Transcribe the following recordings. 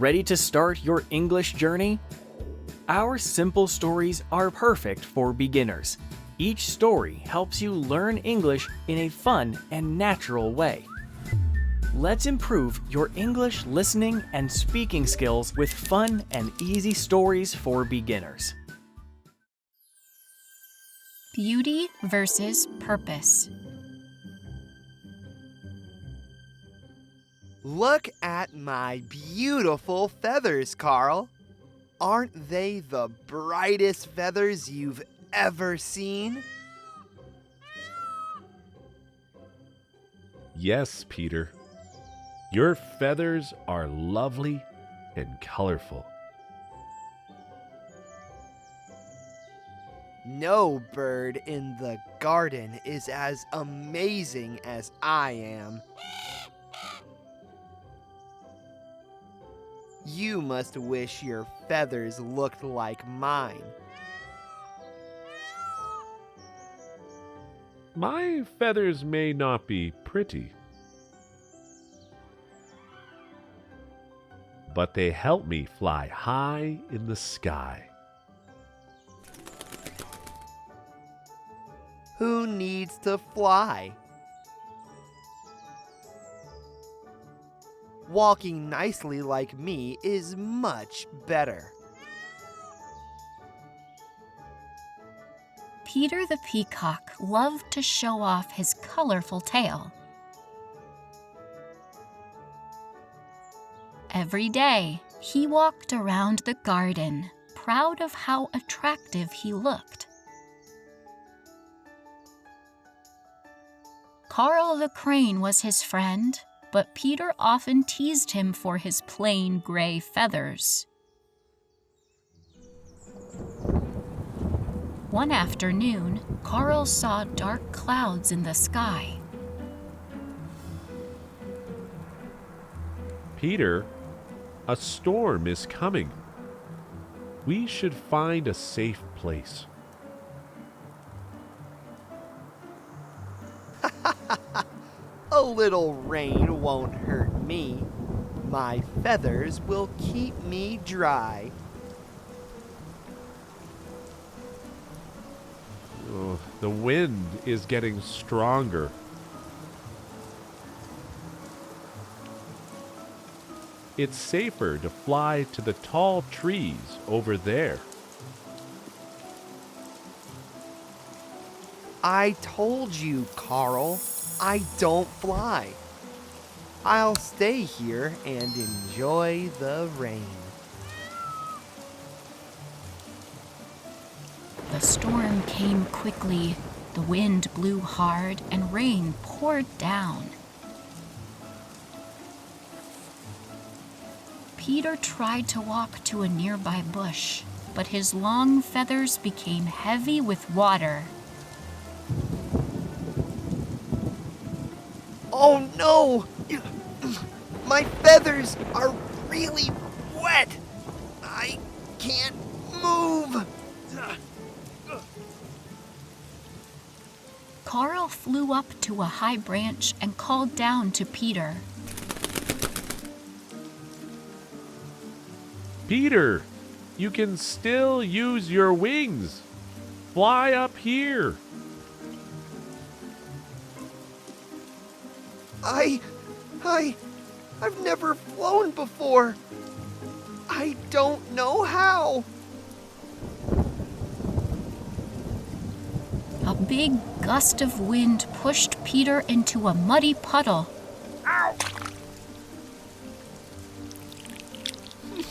Ready to start your English journey? Our simple stories are perfect for beginners. Each story helps you learn English in a fun and natural way. Let's improve your English listening and speaking skills with fun and easy stories for beginners. Beauty versus purpose. Look at my beautiful feathers, Carl. Aren't they the brightest feathers you've ever seen? Yes, Peter. Your feathers are lovely and colorful. No bird in the garden is as amazing as I am. You must wish your feathers looked like mine. My feathers may not be pretty, but they help me fly high in the sky. Who needs to fly? Walking nicely like me is much better. Peter the Peacock loved to show off his colorful tail. Every day, he walked around the garden, proud of how attractive he looked. Carl the Crane was his friend, but Peter often teased him for his plain gray feathers. One afternoon, Carl saw dark clouds in the sky. Peter, a storm is coming. We should find a safe place. A little rain won't hurt me. My feathers will keep me dry. Oh, the wind is getting stronger. It's safer to fly to the tall trees over there. I told you, Carl, I don't fly. I'll stay here and enjoy the rain. The storm came quickly, the wind blew hard, and rain poured down. Peter tried to walk to a nearby bush, but his long feathers became heavy with water. Oh no! My feathers are really wet! I can't move! Carl flew up to a high branch and called down to Peter. Peter, you can still use your wings. Fly up here. I've never flown before. I don't know how. A big gust of wind pushed Peter into a muddy puddle. Ow!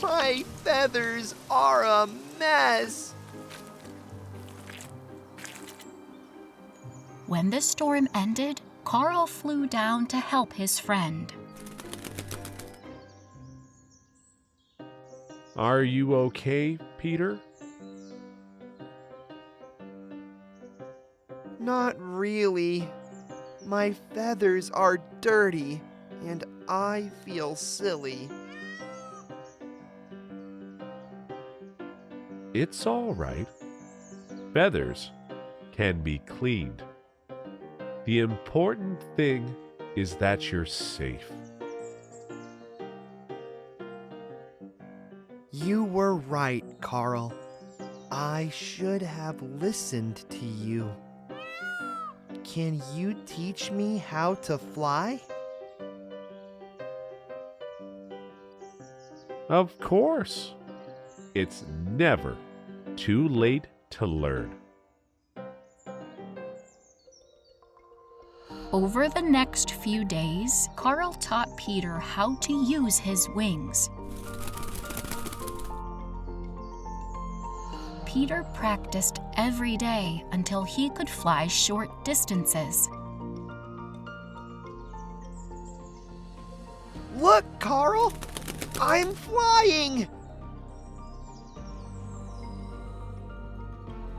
My feathers are a mess. When the storm ended, Carl flew down to help his friend. Are you okay, Peter? Not really. My feathers are dirty, and I feel silly. It's all right. Feathers can be cleaned. The important thing is that you're safe. You were right, Carl. I should have listened to you. Can you teach me how to fly? Of course. It's never too late to learn. Over the next few days, Carl taught Peter how to use his wings. Peter practiced every day until he could fly short distances. Look, Carl! I'm flying!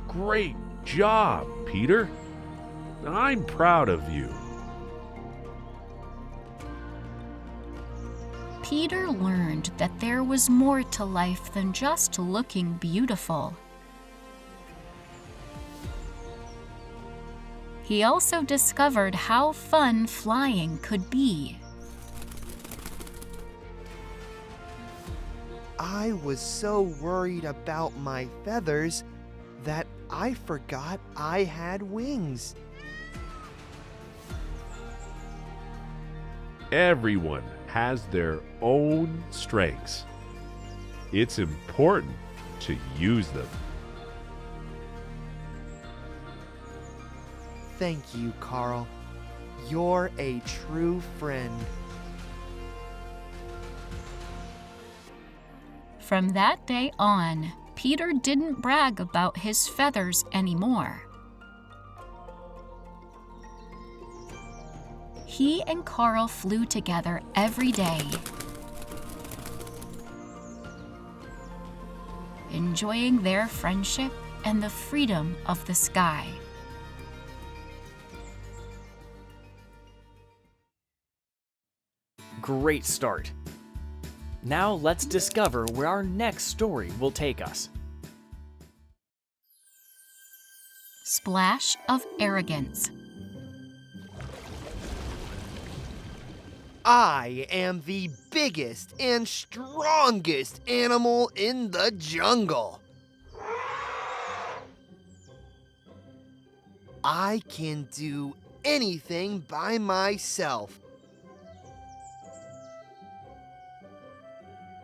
Great job, Peter. I'm proud of you. Peter learned that there was more to life than just looking beautiful. He also discovered how fun flying could be. I was so worried about my feathers that I forgot I had wings. Everyone has their own strengths. It's important to use them. Thank you, Carl. You're a true friend. From that day on, Peter didn't brag about his feathers anymore. He and Carl flew together every day, enjoying their friendship and the freedom of the sky. Great start. Now let's discover where our next story will take us. Splash of Arrogance. I am the biggest and strongest animal in the jungle. I can do anything by myself.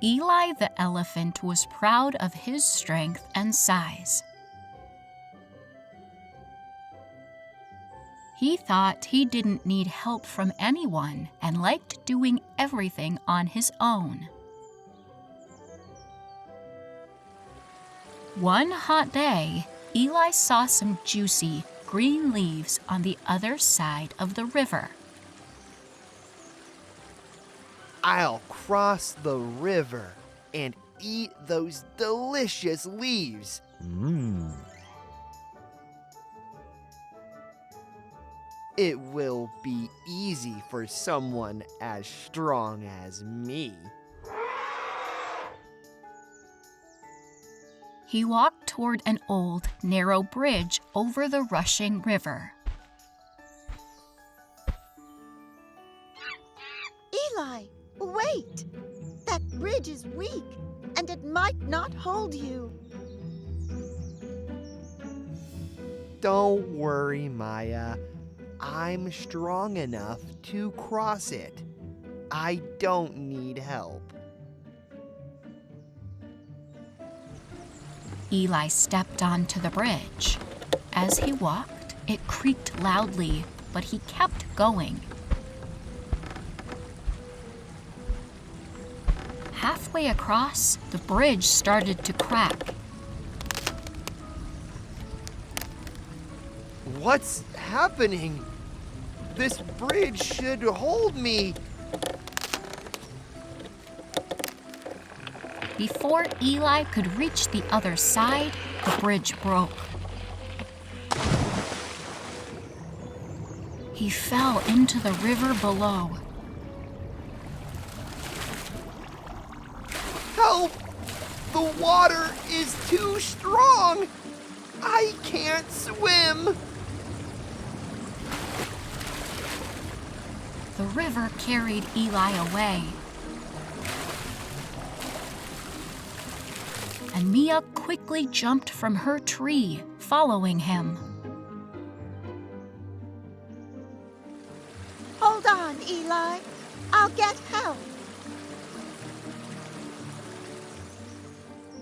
Eli the elephant was proud of his strength and size. He thought he didn't need help from anyone and liked doing everything on his own. One hot day, Eli saw some juicy, green leaves on the other side of the river. I'll cross the river and eat those delicious leaves. It will be easy for someone as strong as me. He walked toward an old, narrow bridge over the rushing river. Eli, wait! That bridge is weak, and it might not hold you. Don't worry, Maya. I'm strong enough to cross it. I don't need help. Eli stepped onto the bridge. As he walked, it creaked loudly, but he kept going. Halfway across, the bridge started to crack. What's happening? This bridge should hold me. Before Eli could reach the other side, the bridge broke. He fell into the river below. Help! The water is too strong. I can't swim. The river carried Eli away. and Mia quickly jumped from her tree, following him. Hold on, Eli. I'll get help.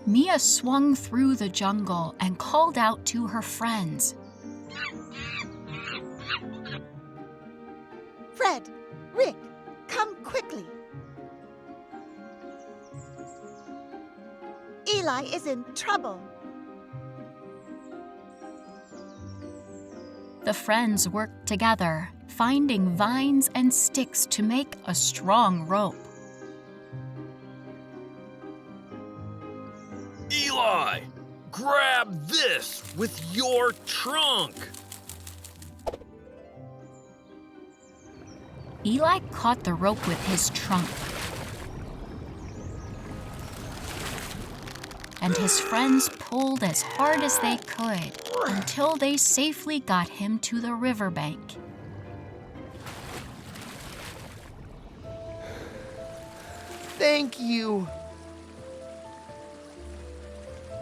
Mia swung through the jungle and called out to her friends. Fred, Rick, come quickly. Eli is in trouble. The friends worked together, finding vines and sticks to make a strong rope. Eli, grab this with your trunk. Eli caught the rope with his trunk, and his friends pulled as hard as they could until they safely got him to the riverbank. Thank you.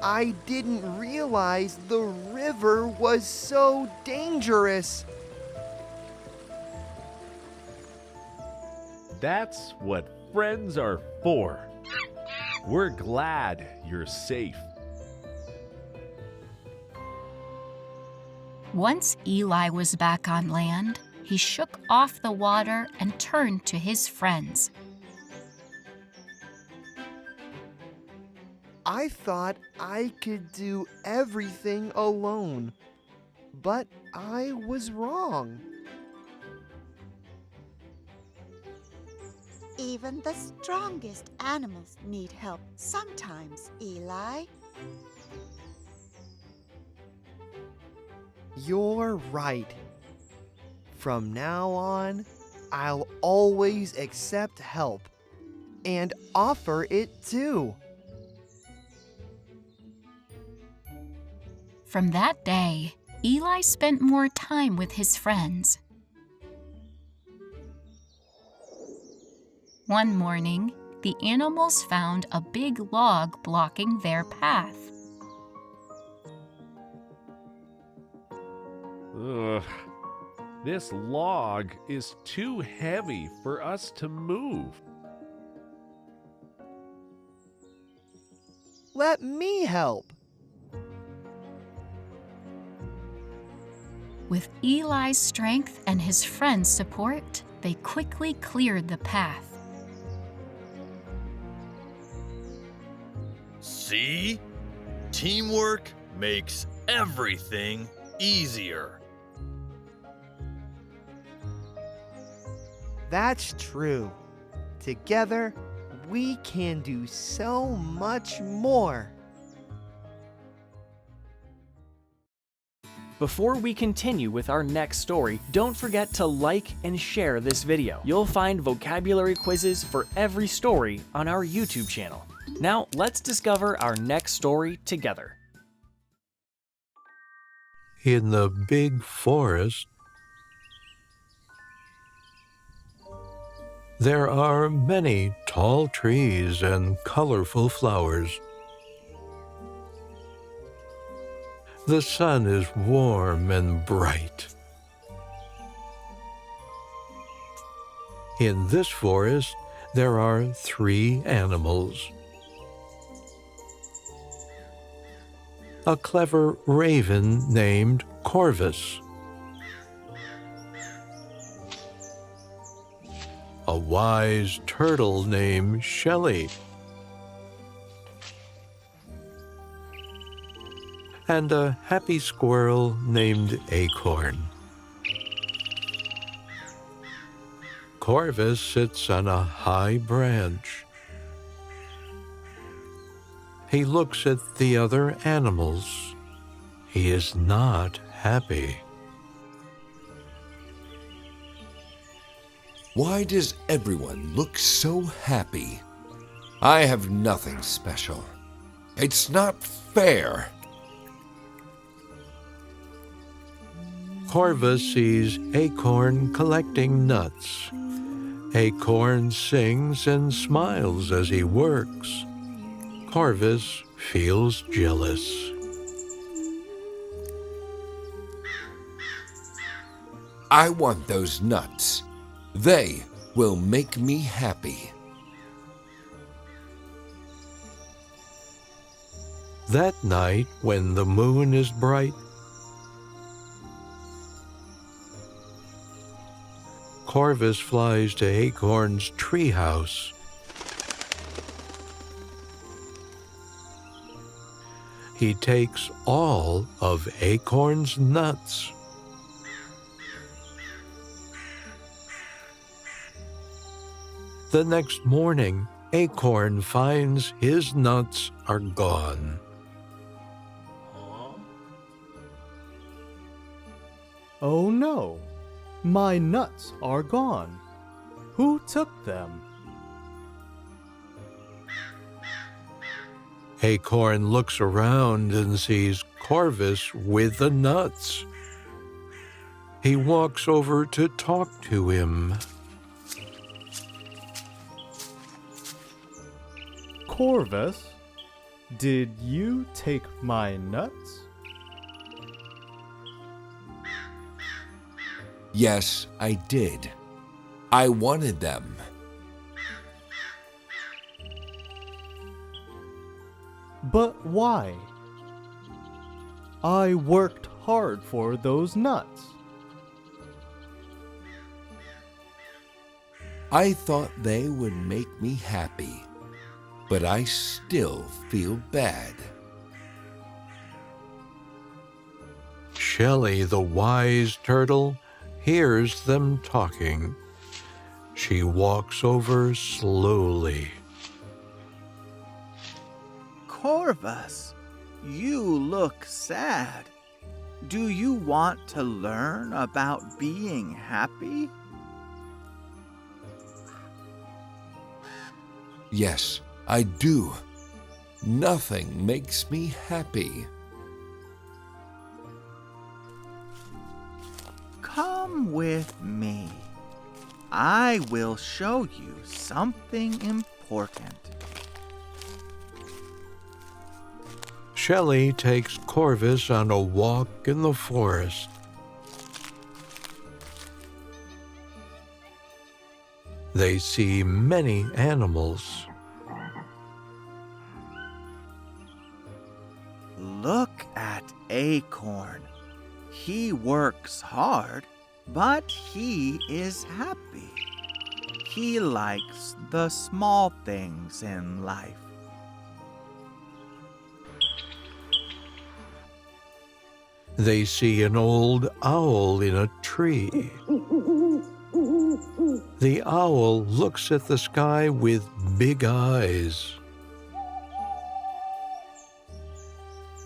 I didn't realize the river was so dangerous. That's what friends are for. We're glad you're safe. Once Eli was back on land, he shook off the water and turned to his friends. I thought I could do everything alone, but I was wrong. Even the strongest animals need help sometimes, Eli. You're right. From now on, I'll always accept help and offer it too. From that day, Eli spent more time with his friends. One morning, the animals found a big log blocking their path. Ugh, this log is too heavy for us to move. Let me help. With Eli's strength and his friends' support, they quickly cleared the path. See? Teamwork makes everything easier. That's true. Together, we can do so much more. Before we continue with our next story, don't forget to like and share this video. You'll find vocabulary quizzes for every story on our YouTube channel. Now, let's discover our next story together. In the big forest, there are many tall trees and colorful flowers. The sun is warm and bright. In this forest, there are 3 animals. A clever raven named Corvus, a wise turtle named Shelley, and a happy squirrel named Acorn. Corvus sits on a high branch. He looks at the other animals. He is not happy. Why does everyone look so happy? I have nothing special. It's not fair. Corvus sees Acorn collecting nuts. Acorn sings and smiles as he works. Corvus feels jealous. I want those nuts. They will make me happy. That night, when the moon is bright, Corvus flies to Acorns' treehouse. He takes all of Acorns' nuts. The next morning, Acorn finds his nuts are gone. Oh no, my nuts are gone. Who took them? Acorn looks around and sees Corvus with the nuts. He walks over to talk to him. Corvus, did you take my nuts? Yes, I did. I wanted them. But why? I worked hard for those nuts. I thought they would make me happy, but I still feel bad. Shelley, the wise turtle, hears them talking. She walks over slowly. Corvus, you look sad. Do you want to learn about being happy? Yes, I do. Nothing makes me happy. Come with me. I will show you something important. Shelley takes Corvus on a walk in the forest. They see many animals. Look at Acorn. He works hard, but he is happy. He likes the small things in life. They see an old owl in a tree. The owl looks at the sky with big eyes.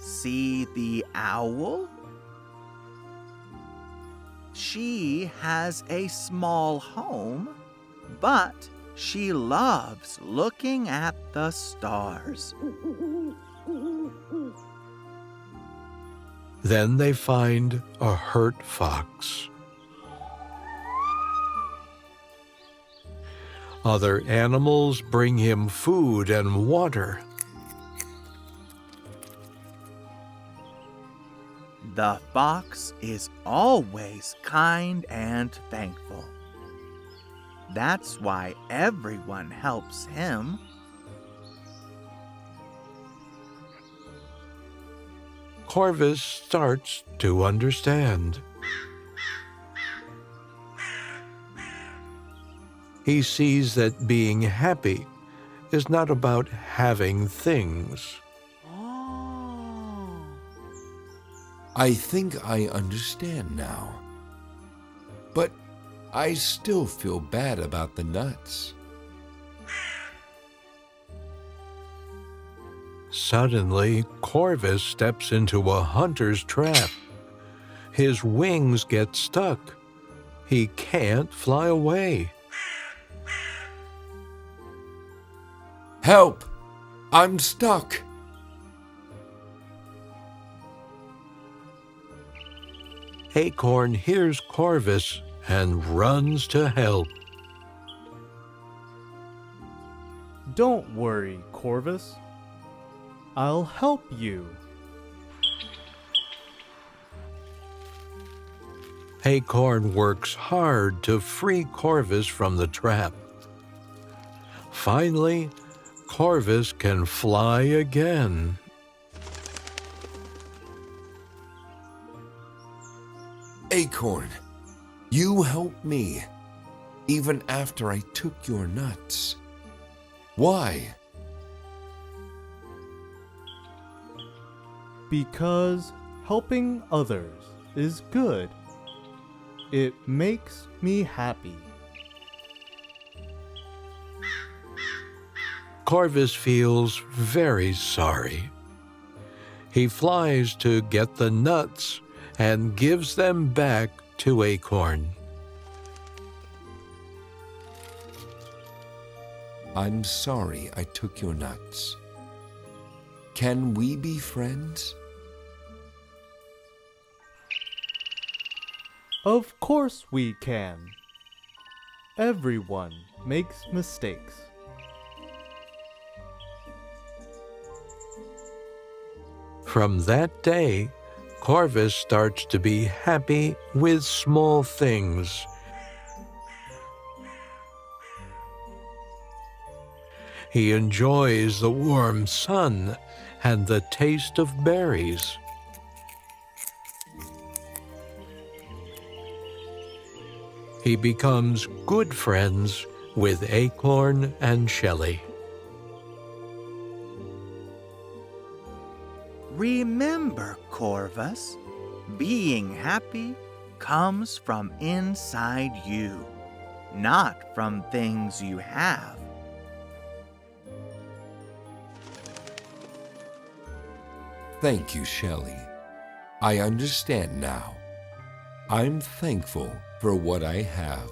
See the owl? She has a small home, but she loves looking at the stars. Then they find a hurt fox. Other animals bring him food and water. The fox is always kind and thankful. That's why everyone helps him. Corvus starts to understand. He sees that being happy is not about having things. I think I understand now. But I still feel bad about the nuts. Suddenly, Corvus steps into a hunter's trap. His wings get stuck. He can't fly away. Help! I'm stuck. Acorn hears Corvus and runs to help. Don't worry, Corvus. I'll help you. Acorn works hard to free Corvus from the trap. Finally, Corvus can fly again. Acorn, you helped me, even after I took your nuts. Why? Because helping others is good. It makes me happy. Corvus feels very sorry. He flies to get the nuts and gives them back to Acorn. I'm sorry I took your nuts. Can we be friends? Of course we can. Everyone makes mistakes. From that day, Corvus starts to be happy with small things. He enjoys the warm sun and the taste of berries. He becomes good friends with Acorn and Shelley. Remember, Corvus, being happy comes from inside you, not from things you have. Thank you, Shelley. I understand now. I'm thankful for what I have.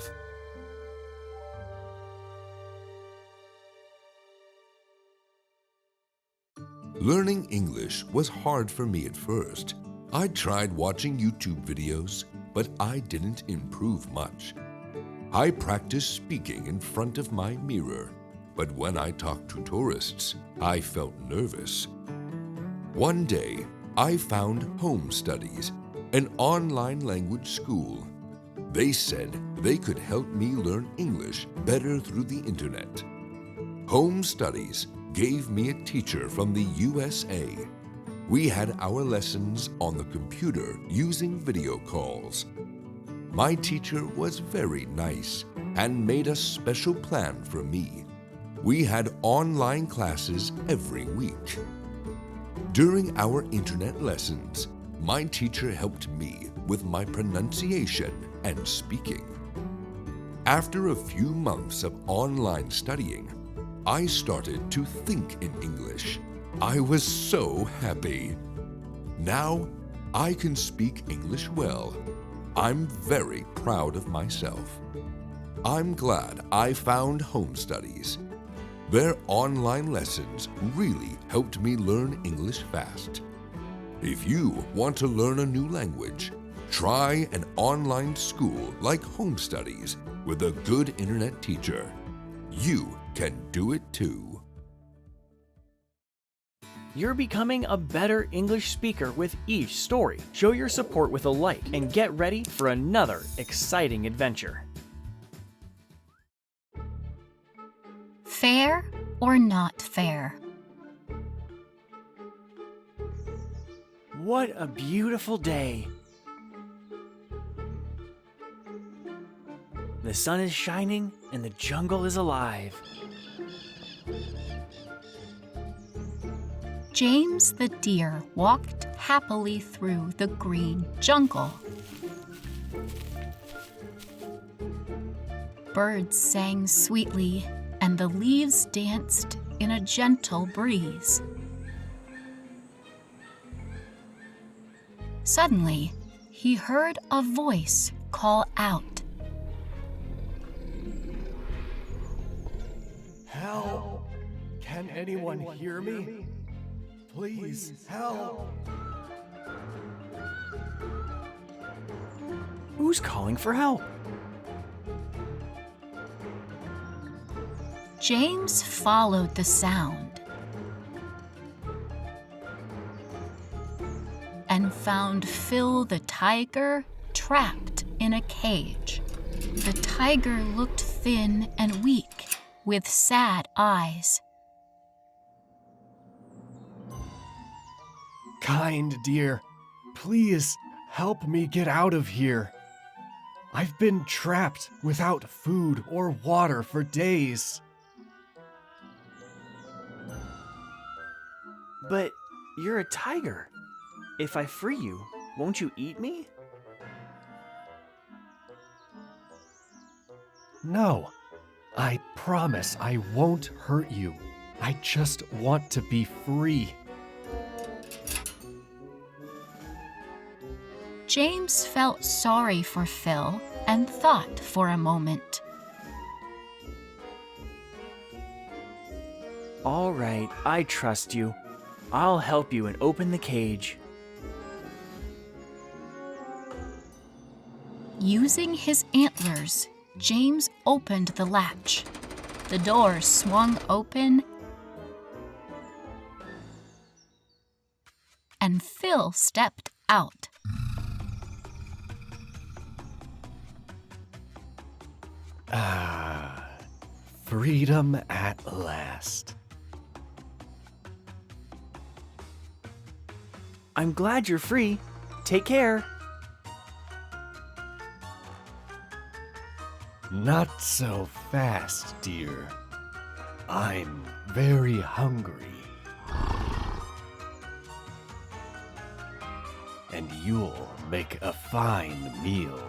Learning English was hard for me at first. I tried watching YouTube videos, but I didn't improve much. I practiced speaking in front of my mirror, but when I talked to tourists, I felt nervous. One day, I found Home Studies, an online language school. They said they could help me learn English better through the internet. Home Studies gave me a teacher from the USA. We had our lessons on the computer using video calls. My teacher was very nice and made a special plan for me. We had online classes every week. During our internet lessons, my teacher helped me with my pronunciation and speaking. After a few months of online studying, I started to think in English. I was so happy. Now, I can speak English well. I'm very proud of myself. I'm glad I found Home Studies. Their online lessons really helped me learn English fast. If you want to learn a new language, try an online school like Home Studies with a good internet teacher. You can do it too. You're becoming a better English speaker with each story. Show your support with a like and get ready for another exciting adventure. Fair or not fair? What a beautiful day. The sun is shining and the jungle is alive. James the deer walked happily through the green jungle. Birds sang sweetly, and the leaves danced in a gentle breeze. Suddenly, he heard a voice call out, "Help! Can anyone hear me? Please, help!" Who's calling for help? James followed the sound. and found Phil the tiger trapped in a cage. The tiger looked thin and weak, with sad eyes. Kind dear, please help me get out of here. I've been trapped without food or water for days. But you're a tiger. If I free you, won't you eat me? No, I promise I won't hurt you. I just want to be free. James felt sorry for Phil and thought for a moment. All right, I trust you. I'll help you and open the cage. Using his antlers, James opened the latch. The door swung open, and Phil stepped out. Freedom at last. I'm glad you're free. Take care. Not so fast, dear. I'm very hungry. And you'll make a fine meal.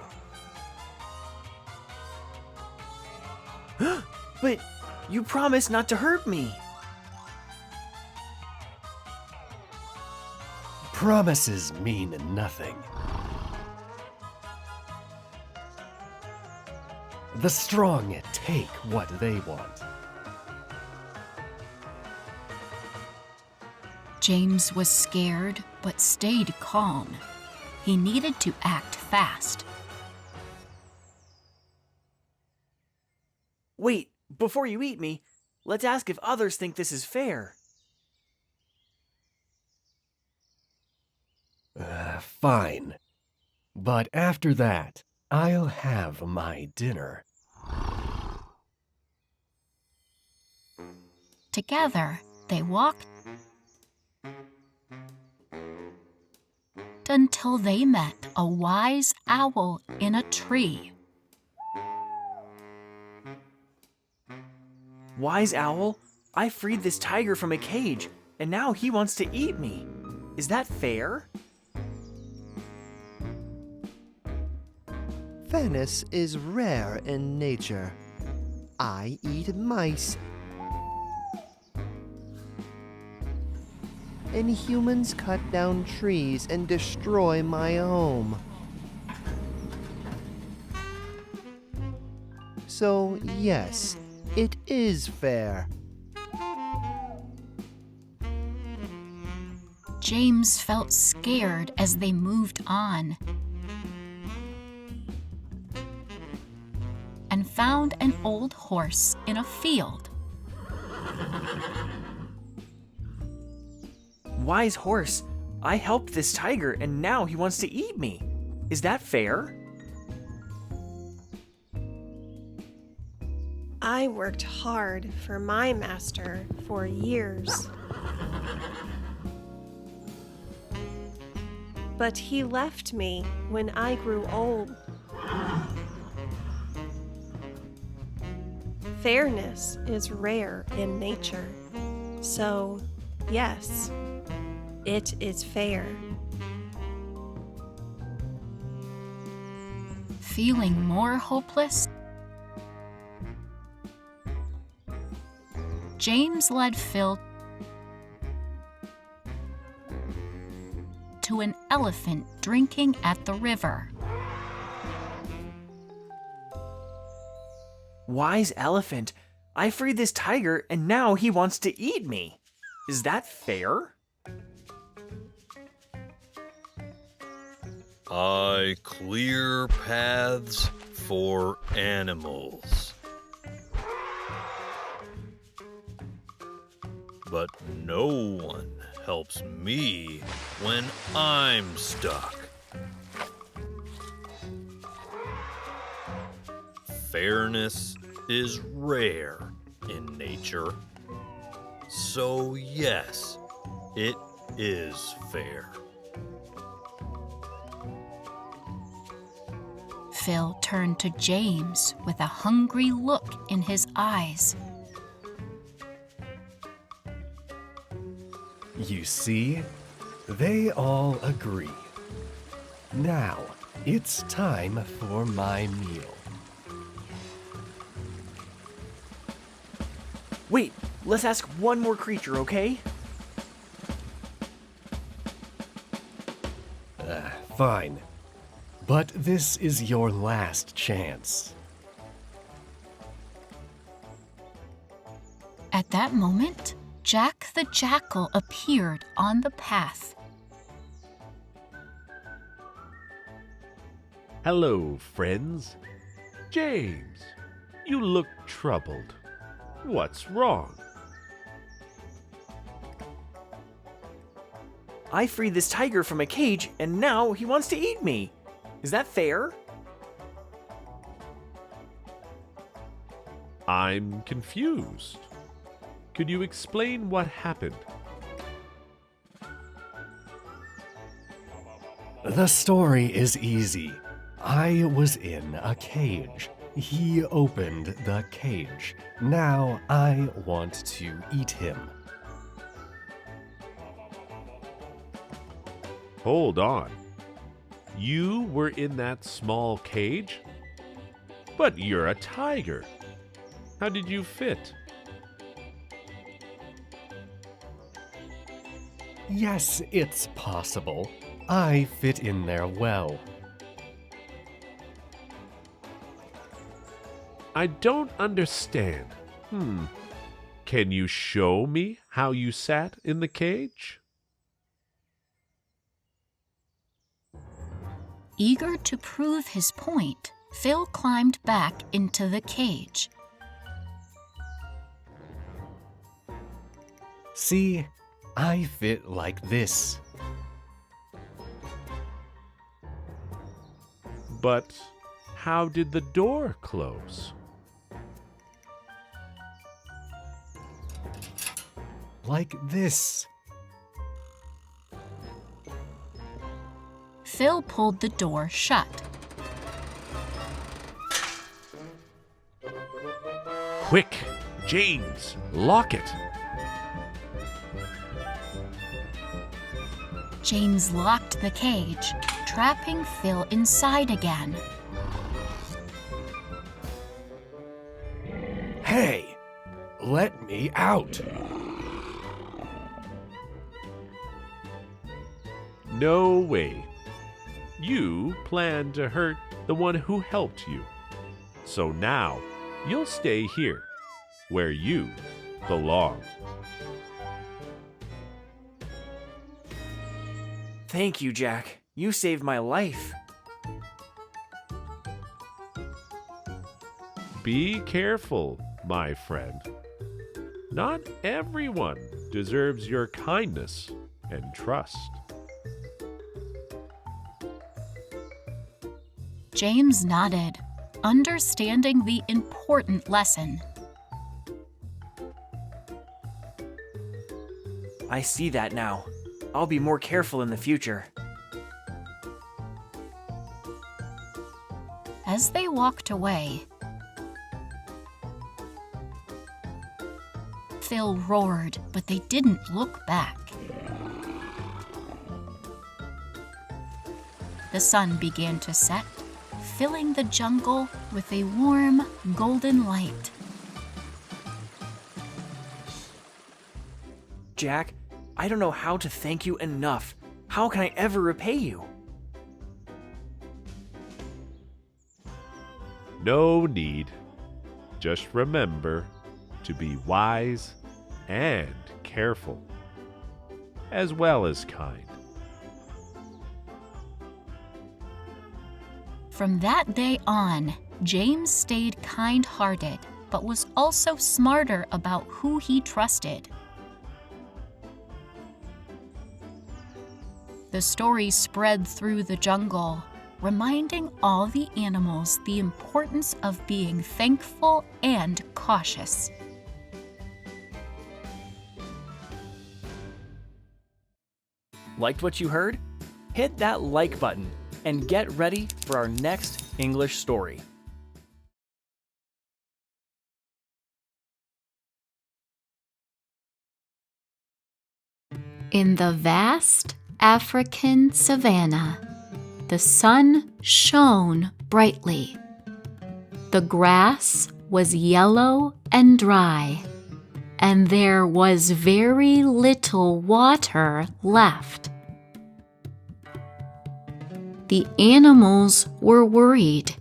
But you promised not to hurt me. Promises mean nothing. The strong take what they want. James was scared but stayed calm. He needed to act fast. Wait, before you eat me, let's ask if others think this is fair. Fine. But after that, I'll have my dinner. Together, they walked until they met a wise owl in a tree. Wise owl, I freed this tiger from a cage, and now he wants to eat me. Is that fair? Fairness is rare in nature. I eat mice. And humans cut down trees and destroy my home. So, yes, it is fair. James felt scared as they moved on and found an old horse in a field. Wise horse, I helped this tiger and now he wants to eat me. Is that fair? I worked hard for my master for years. But he left me when I grew old. Fairness is rare in nature. So, yes, it is fair. Feeling more hopeless, James led Phil to an elephant drinking at the river. Wise elephant, I freed this tiger and now he wants to eat me. Is that fair? I clear paths for animals. but no one helps me when I'm stuck. Fairness is rare in nature. So yes, it is fair. Phil turned to James with a hungry look in his eyes. You see, they all agree. Now, it's time for my meal. Wait, let's ask one more creature, okay? Fine. But this is your last chance. At that moment, Jack the Jackal appeared on the path. Hello, friends. James, you look troubled. What's wrong? I freed this tiger from a cage, and now he wants to eat me. Is that fair? I'm confused. Could you explain what happened? The story is easy. I was in a cage. He opened the cage. Now I want to eat him. Hold on. You were in that small cage? But you're a tiger. How did you fit? Yes, it's possible. I fit in there well. I don't understand. Can you show me how you sat in the cage? Eager to prove his point, Phil climbed back into the cage. See, I fit like this. But how did the door close? Like this. Phil pulled the door shut. Quick, James, lock it. James locked the cage, trapping Phil inside again. Hey, let me out. No way. You planned to hurt the one who helped you. So now, you'll stay here, where you belong. Thank you, Jack. You saved my life. Be careful, my friend. Not everyone deserves your kindness and trust. James nodded, understanding the important lesson. I see that now. I'll be more careful in the future. As they walked away, Phil roared, but they didn't look back. The sun began to set, filling the jungle with a warm, golden light. Jack, I don't know how to thank you enough. How can I ever repay you? No need. Just remember to be wise and careful, as well as kind. From that day on, James stayed kind-hearted, but was also smarter about who he trusted. The story spread through the jungle, reminding all the animals the importance of being thankful and cautious. Liked what you heard? Hit that like button and get ready for our next English story. In the vast African savanna, the sun shone brightly. The grass was yellow and dry, and there was very little water left. The animals were worried.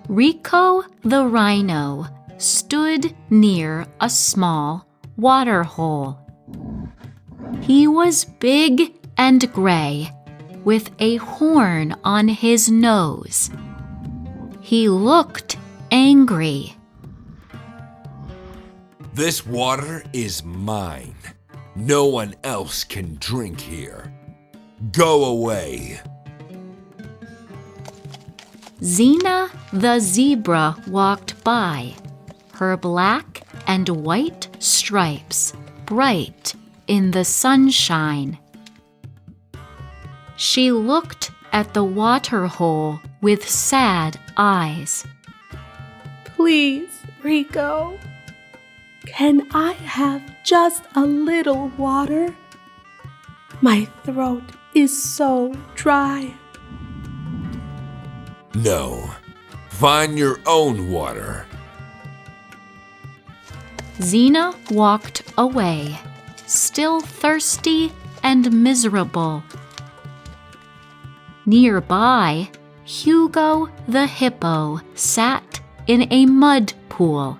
Rico the rhino stood near a small water hole. He was big and gray, with a horn on his nose. He looked angry. This water is mine. No one else can drink here. Go away. Xena the zebra walked by, her black and white stripes bright in the sunshine. She looked at the water hole with sad eyes. Please, Rico, can I have just a little water? My throat is so dry. No. Find your own water. Xena walked away, still thirsty and miserable. Nearby, Hugo the hippo sat in a mud pool.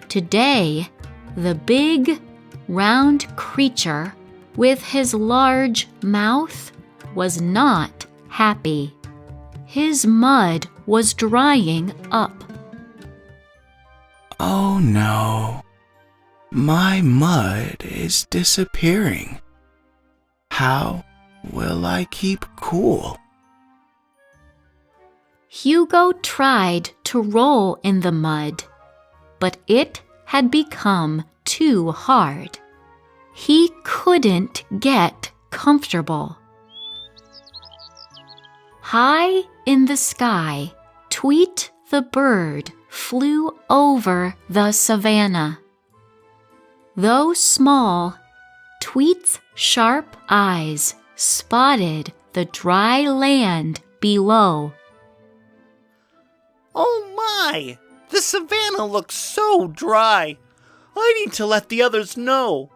Today, the big, round creature with his large mouth was not happy. His mud was drying up. Oh no, my mud is disappearing. How will I keep cool? Hugo tried to roll in the mud, but it had become too hard. He couldn't get comfortable. High in the sky, Tweet the bird flew over the savanna. Though small, Tweet's sharp eyes spotted the dry land below. Oh my! The savanna looks so dry. I need to let the others know.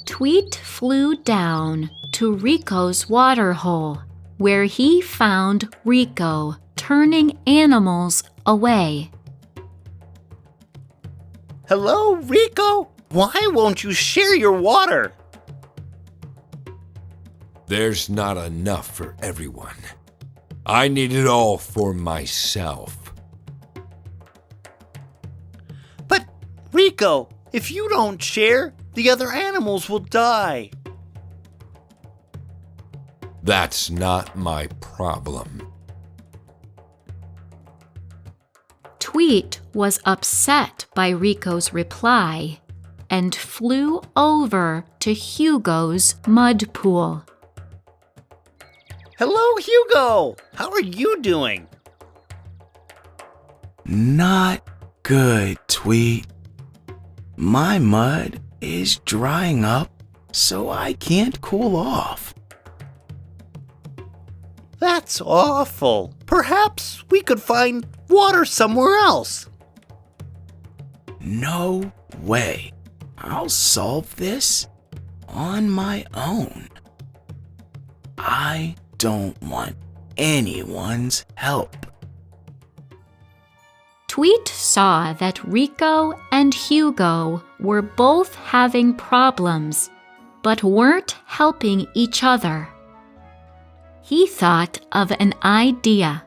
Tweet flew down to Rico's water hole, where he found Rico turning animals away. Hello, Rico? Why won't you share your water? There's not enough for everyone. I need it all for myself. But, Rico, if you don't share, the other animals will die. That's not my problem. Tweet was upset by Rico's reply and flew over to Hugo's mud pool. Hello, Hugo! How are you doing? Not good, Tweet. My mud is drying up, so I can't cool off. That's awful. Perhaps we could find water somewhere else. No way. I'll solve this on my own. I don't want anyone's help. Tweet saw that Rico and Hugo were both having problems, but weren't helping each other. He thought of an idea.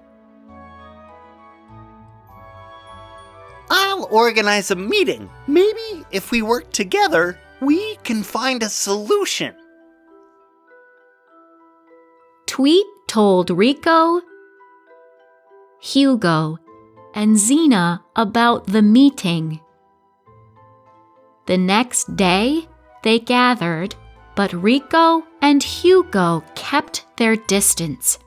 I'll organize a meeting. Maybe if we work together, we can find a solution. Tweet told Rico, Hugo, and Xena about the meeting. The next day, they gathered, but Rico and Hugo kept their distance.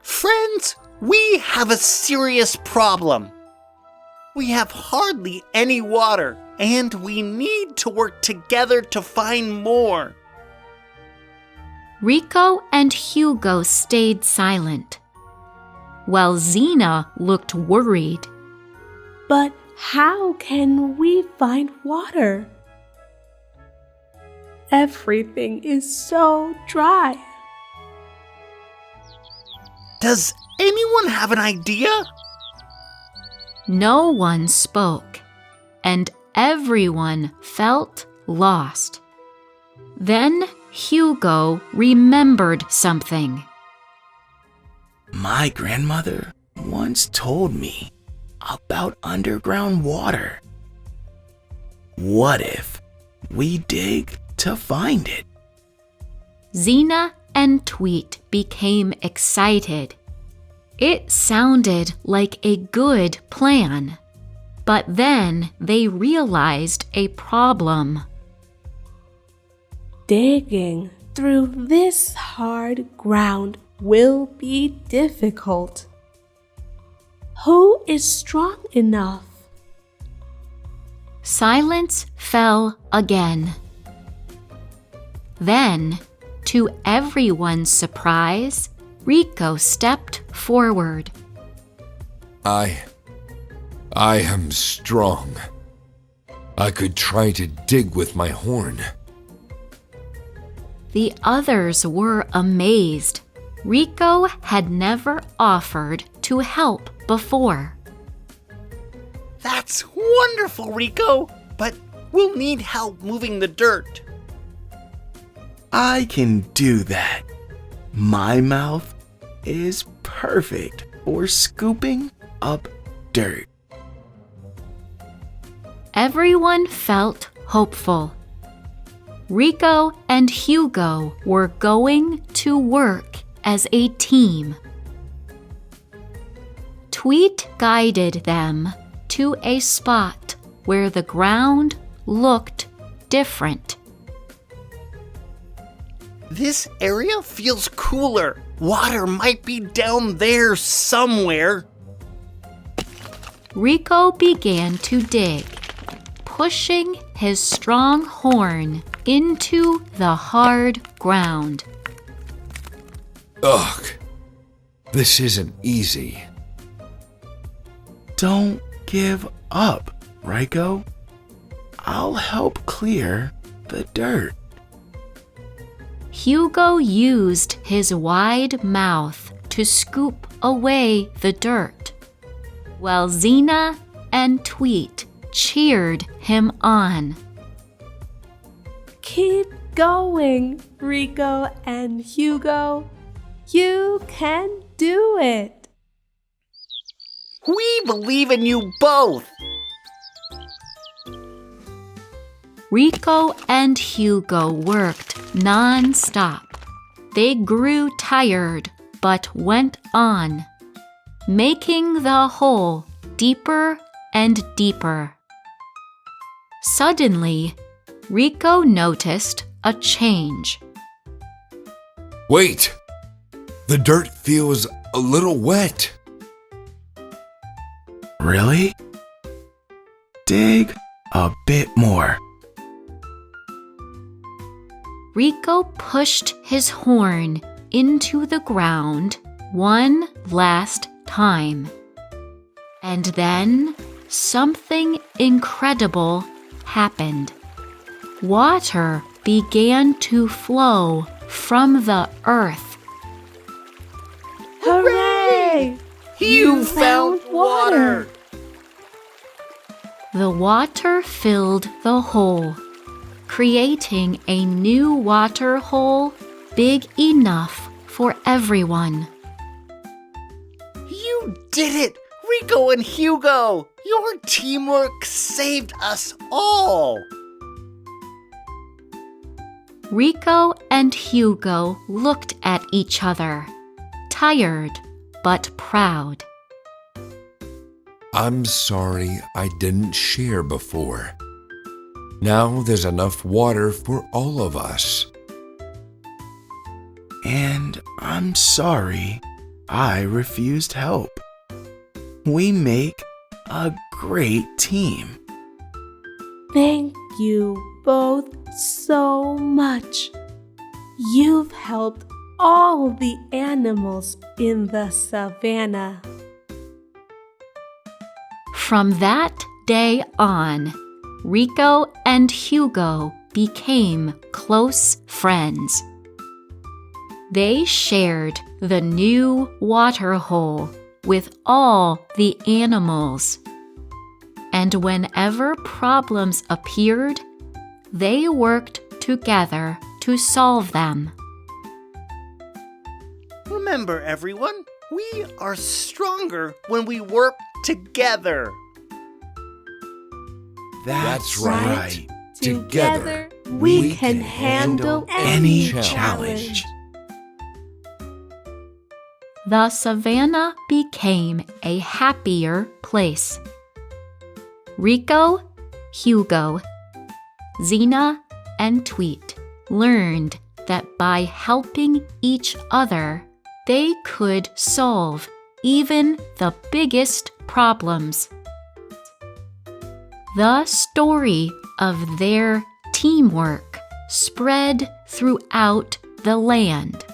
Friends, we have a serious problem. We have hardly any water, and we need to work together to find more. Rico and Hugo stayed silent, while Xena looked worried. But how can we find water? Everything is so dry. Does anyone have an idea? No one spoke, and everyone felt lost. Then Hugo remembered something. My grandmother once told me about underground water. What if we dig to find it? Xena and Tweet became excited. It sounded like a good plan, but then they realized a problem. Digging through this hard ground will be difficult. Who is strong enough? Silence fell again. Then, to everyone's surprise, Rico stepped forward. I am strong. I could try to dig with my horn. The others were amazed. Rico had never offered to help before. That's wonderful, Rico, but we'll need help moving the dirt. I can do that. My mouth is perfect for scooping up dirt. Everyone felt hopeful. Rico and Hugo were going to work as a team. Tweet guided them to a spot where the ground looked different. This area feels cooler. Water might be down there somewhere. Rico began to dig, pushing his strong horn into the hard ground. Ugh, this isn't easy. Don't give up, Rico. I'll help clear the dirt. Hugo used his wide mouth to scoop away the dirt, while Xena and Tweet cheered him on. Keep going, Rico and Hugo. You can do it. We believe in you both. Rico and Hugo worked non-stop. They grew tired but went on, making the hole deeper and deeper. Suddenly, Rico noticed a change. Wait! The dirt feels a little wet. Really? Dig a bit more. Rico pushed his horn into the ground one last time. And then something incredible happened. Water began to flow from the earth. Hooray! You found water! The water filled the hole, creating a new water hole big enough for everyone. You did it, Rico and Hugo! Your teamwork saved us all! Rico and Hugo looked at each other, tired but proud. I'm sorry I didn't share before. Now there's enough water for all of us. And I'm sorry I refused help. We make a great team. Thank you both so much. You've helped all the animals in the savannah. From that day on, Rico and Hugo became close friends. They shared the new water hole with all the animals. And whenever problems appeared, they worked together to solve them. Remember, everyone, we are stronger when we work together. That's right. Together, we can handle any challenge. The savannah became a happier place. Rico, Hugo, Xena, and Tweet learned that by helping each other, they could solve even the biggest problems. The story of their teamwork spread throughout the land,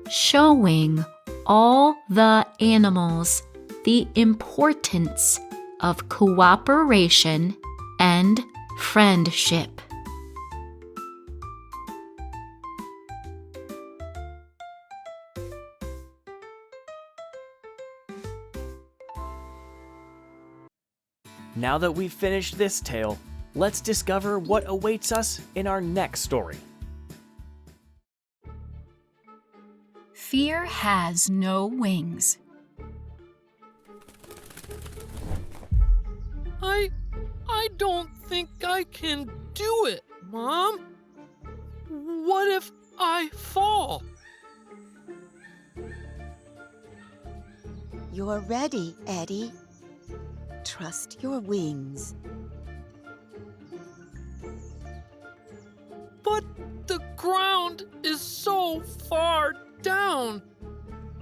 showing all the animals the importance of cooperation and friendship. Now that we've finished this tale, let's discover what awaits us in our next story. Fear has no wings. I don't think I can do it, Mom. What if I fall? You're ready, Eddie. Trust your wings. But the ground is so far down.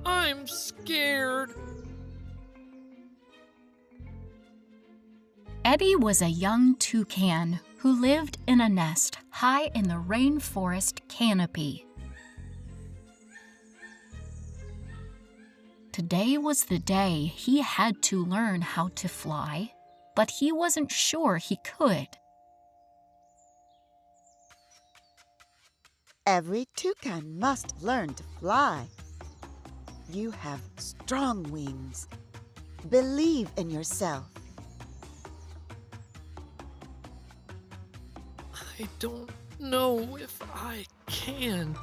I'm scared. Eddie was a young toucan who lived in a nest high in the rainforest canopy. Today was the day he had to learn how to fly, but he wasn't sure he could. Every toucan must learn to fly. You have strong wings. Believe in yourself. I don't know if I can.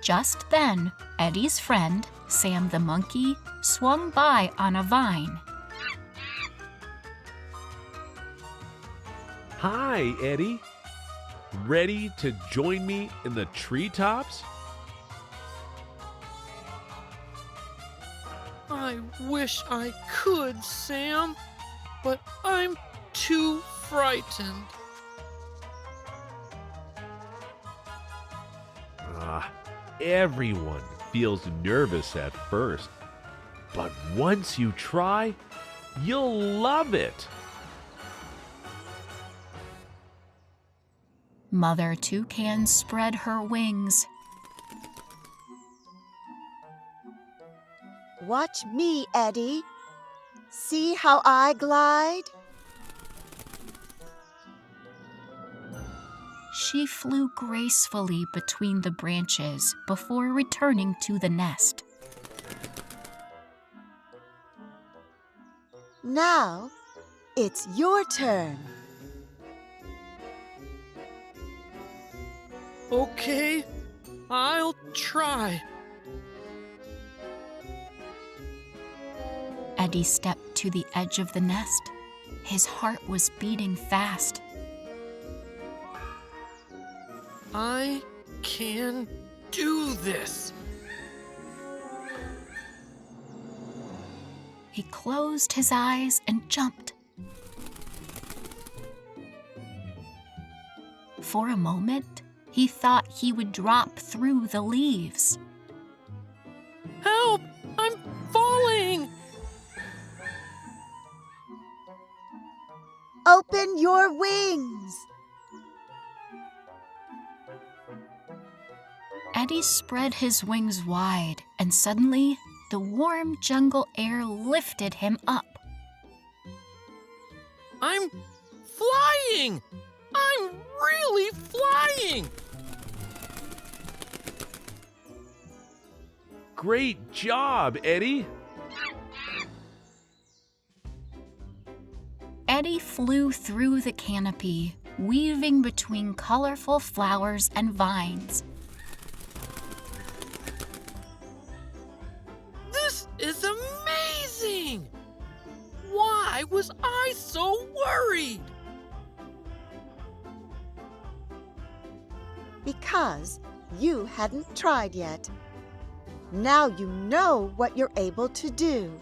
Just then, Eddie's friend, Sam the monkey, swung by on a vine. Hi, Eddie. Ready to join me in the treetops? I wish I could, Sam, but I'm too frightened. Everyone feels nervous at first, but once you try, you'll love it. Mother Toucan spread her wings. Watch me, Eddie. See how I glide? She flew gracefully between the branches before returning to the nest. Now, it's your turn. Okay, I'll try. Eddie stepped to the edge of the nest. His heart was beating fast. I can do this. He closed his eyes and jumped. For a moment, he thought he would drop through the leaves. Help! I'm falling! Open your wings! Eddie spread his wings wide, and suddenly, the warm jungle air lifted him up. I'm flying! I'm really flying! Great job, Eddie! Eddie flew through the canopy, weaving between colorful flowers and vines. This is amazing! Why was I so worried? Because you hadn't tried yet. Now you know what you're able to do.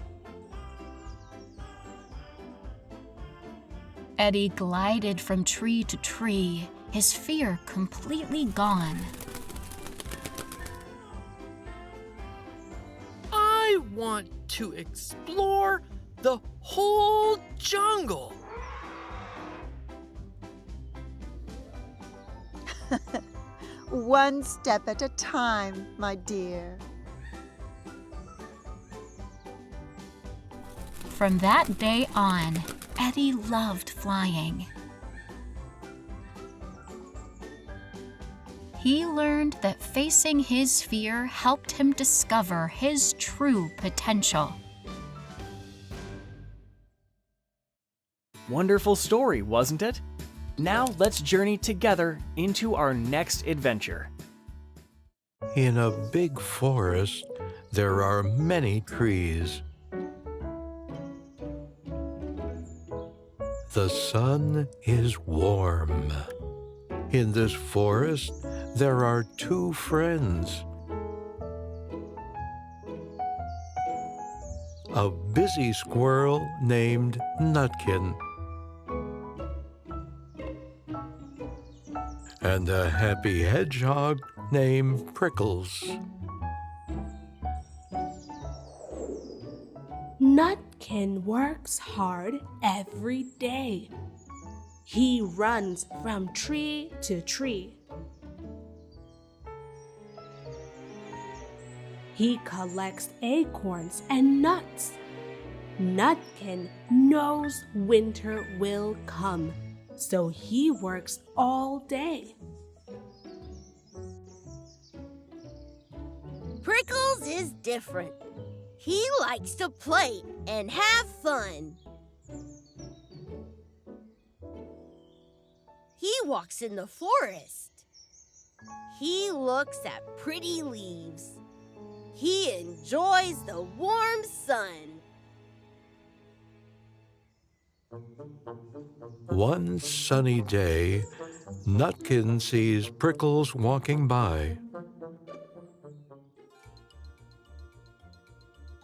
Eddie glided from tree to tree, his fear completely gone. I want to explore the whole jungle. One step at a time, my dear. From that day on, Eddie loved flying. He learned that facing his fear helped him discover his true potential. Wonderful story, wasn't it? Now let's journey together into our next adventure. In a big forest, there are many trees. The sun is warm. In this forest, there are two friends. A busy squirrel named Nutkin and a happy hedgehog named Prickles. Nutkin works hard every day. He runs from tree to tree. He collects acorns and nuts. Nutkin knows winter will come, so he works all day. Prickles is different. He likes to play and have fun. He walks in the forest. He looks at pretty leaves. He enjoys the warm sun. One sunny day, Nutkin sees Prickles walking by.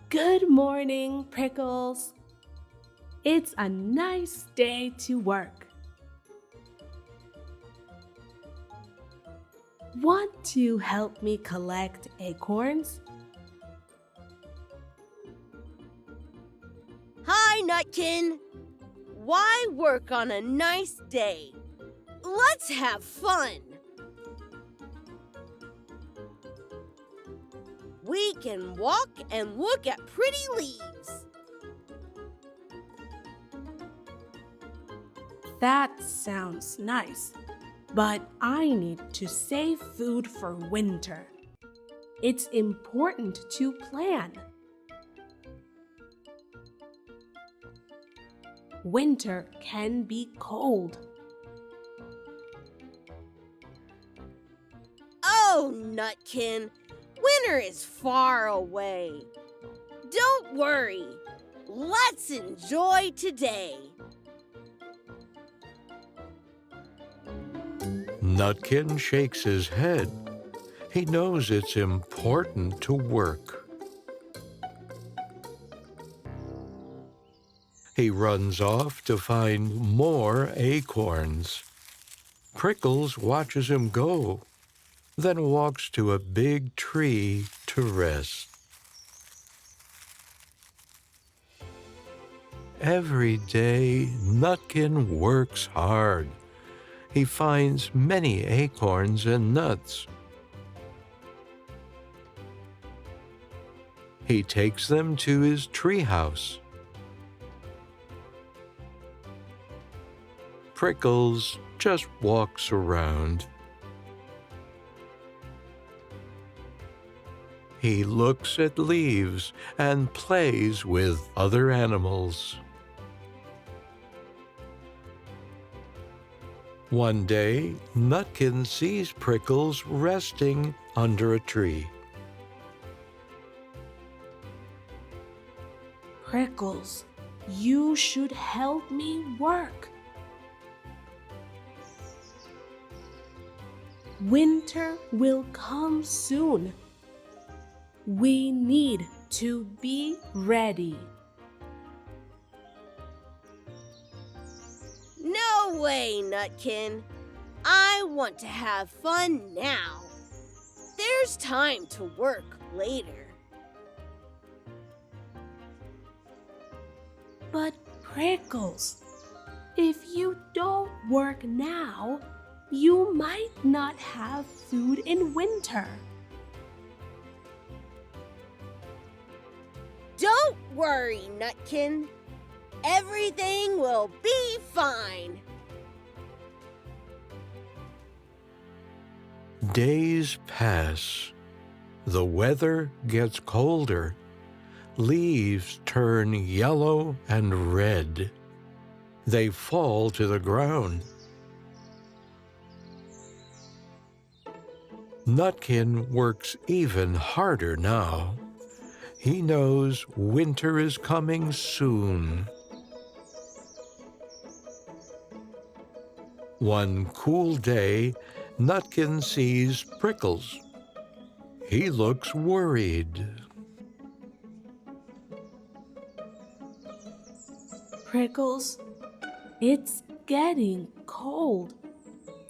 Good morning, Prickles. It's a nice day to work. Want to help me collect acorns? Hi, Nutkin. Why work on a nice day? Let's have fun. We can walk and look at pretty leaves. That sounds nice, but I need to save food for winter. It's important to plan. Winter can be cold. Oh, Nutkin, winter is far away. Don't worry. Let's enjoy today. Nutkin shakes his head. He knows it's important to work. He runs off to find more acorns. Prickles watches him go, then walks to a big tree to rest. Every day, Nutkin works hard. He finds many acorns and nuts. He takes them to his treehouse. Prickles just walks around. He looks at leaves and plays with other animals. One day, Nutkin sees Prickles resting under a tree. Prickles, you should help me work. Winter will come soon. We need to be ready. No way, Nutkin. I want to have fun now. There's time to work later. But Prickles, if you don't work now, you might not have food in winter. Don't worry, Nutkin. Everything will be fine. Days pass. The weather gets colder. Leaves turn yellow and red. They fall to the ground. Nutkin works even harder now. He knows winter is coming soon. One cool day, Nutkin sees Prickles. He looks worried. Prickles, it's getting cold.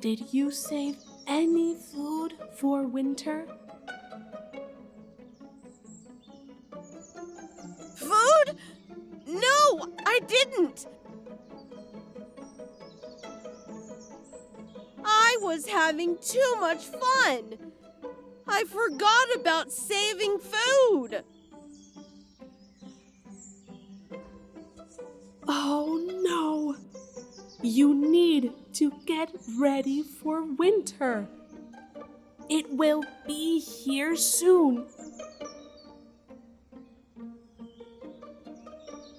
Did you save any food for winter? Food? No, I didn't. I was having too much fun. I forgot about saving food. Oh no! You need to get ready for winter. It will be here soon.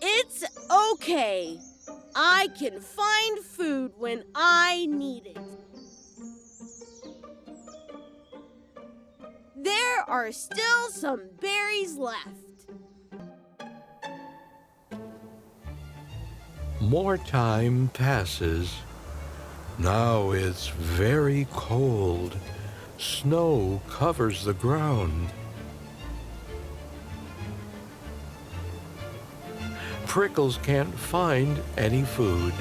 It's okay. I can find food when I need it. There are still some berries left. More time passes. Now it's very cold. Snow covers the ground. Prickles can't find any food.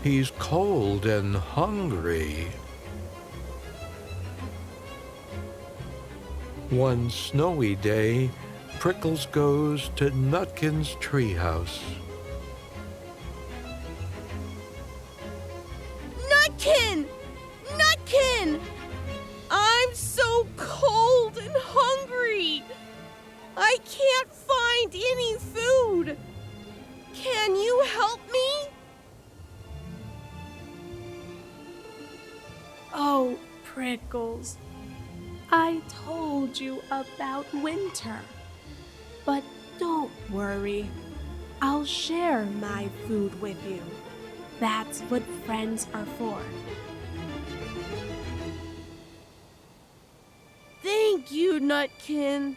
He's cold and hungry. One snowy day, Prickles goes to Nutkin's treehouse. Nutkin! Nutkin! I'm so cold and hungry. I can't find any food. Can you help me? Oh, Prickles, I told you about winter. But don't worry, I'll share my food with you. That's what friends are for. Thank you, Nutkin.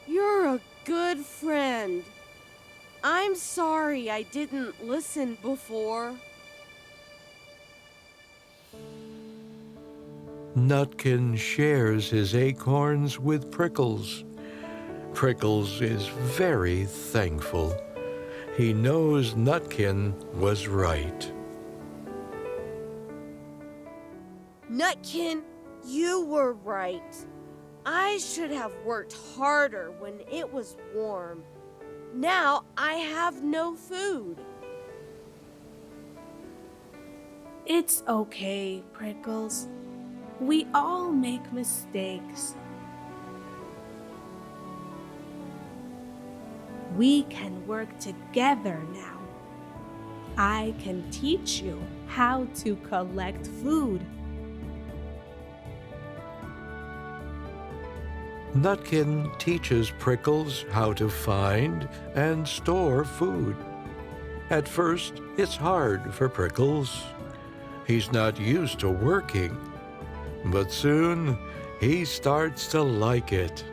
You're a good friend. I'm sorry I didn't listen before. Nutkin shares his acorns with Prickles. Prickles is very thankful. He knows Nutkin was right. Nutkin, you were right. I should have worked harder when it was warm. Now I have no food. It's okay, Prickles. We all make mistakes. We can work together now. I can teach you how to collect food. Nutkin teaches Prickles how to find and store food. At first, it's hard for Prickles. He's not used to working, but soon he starts to like it.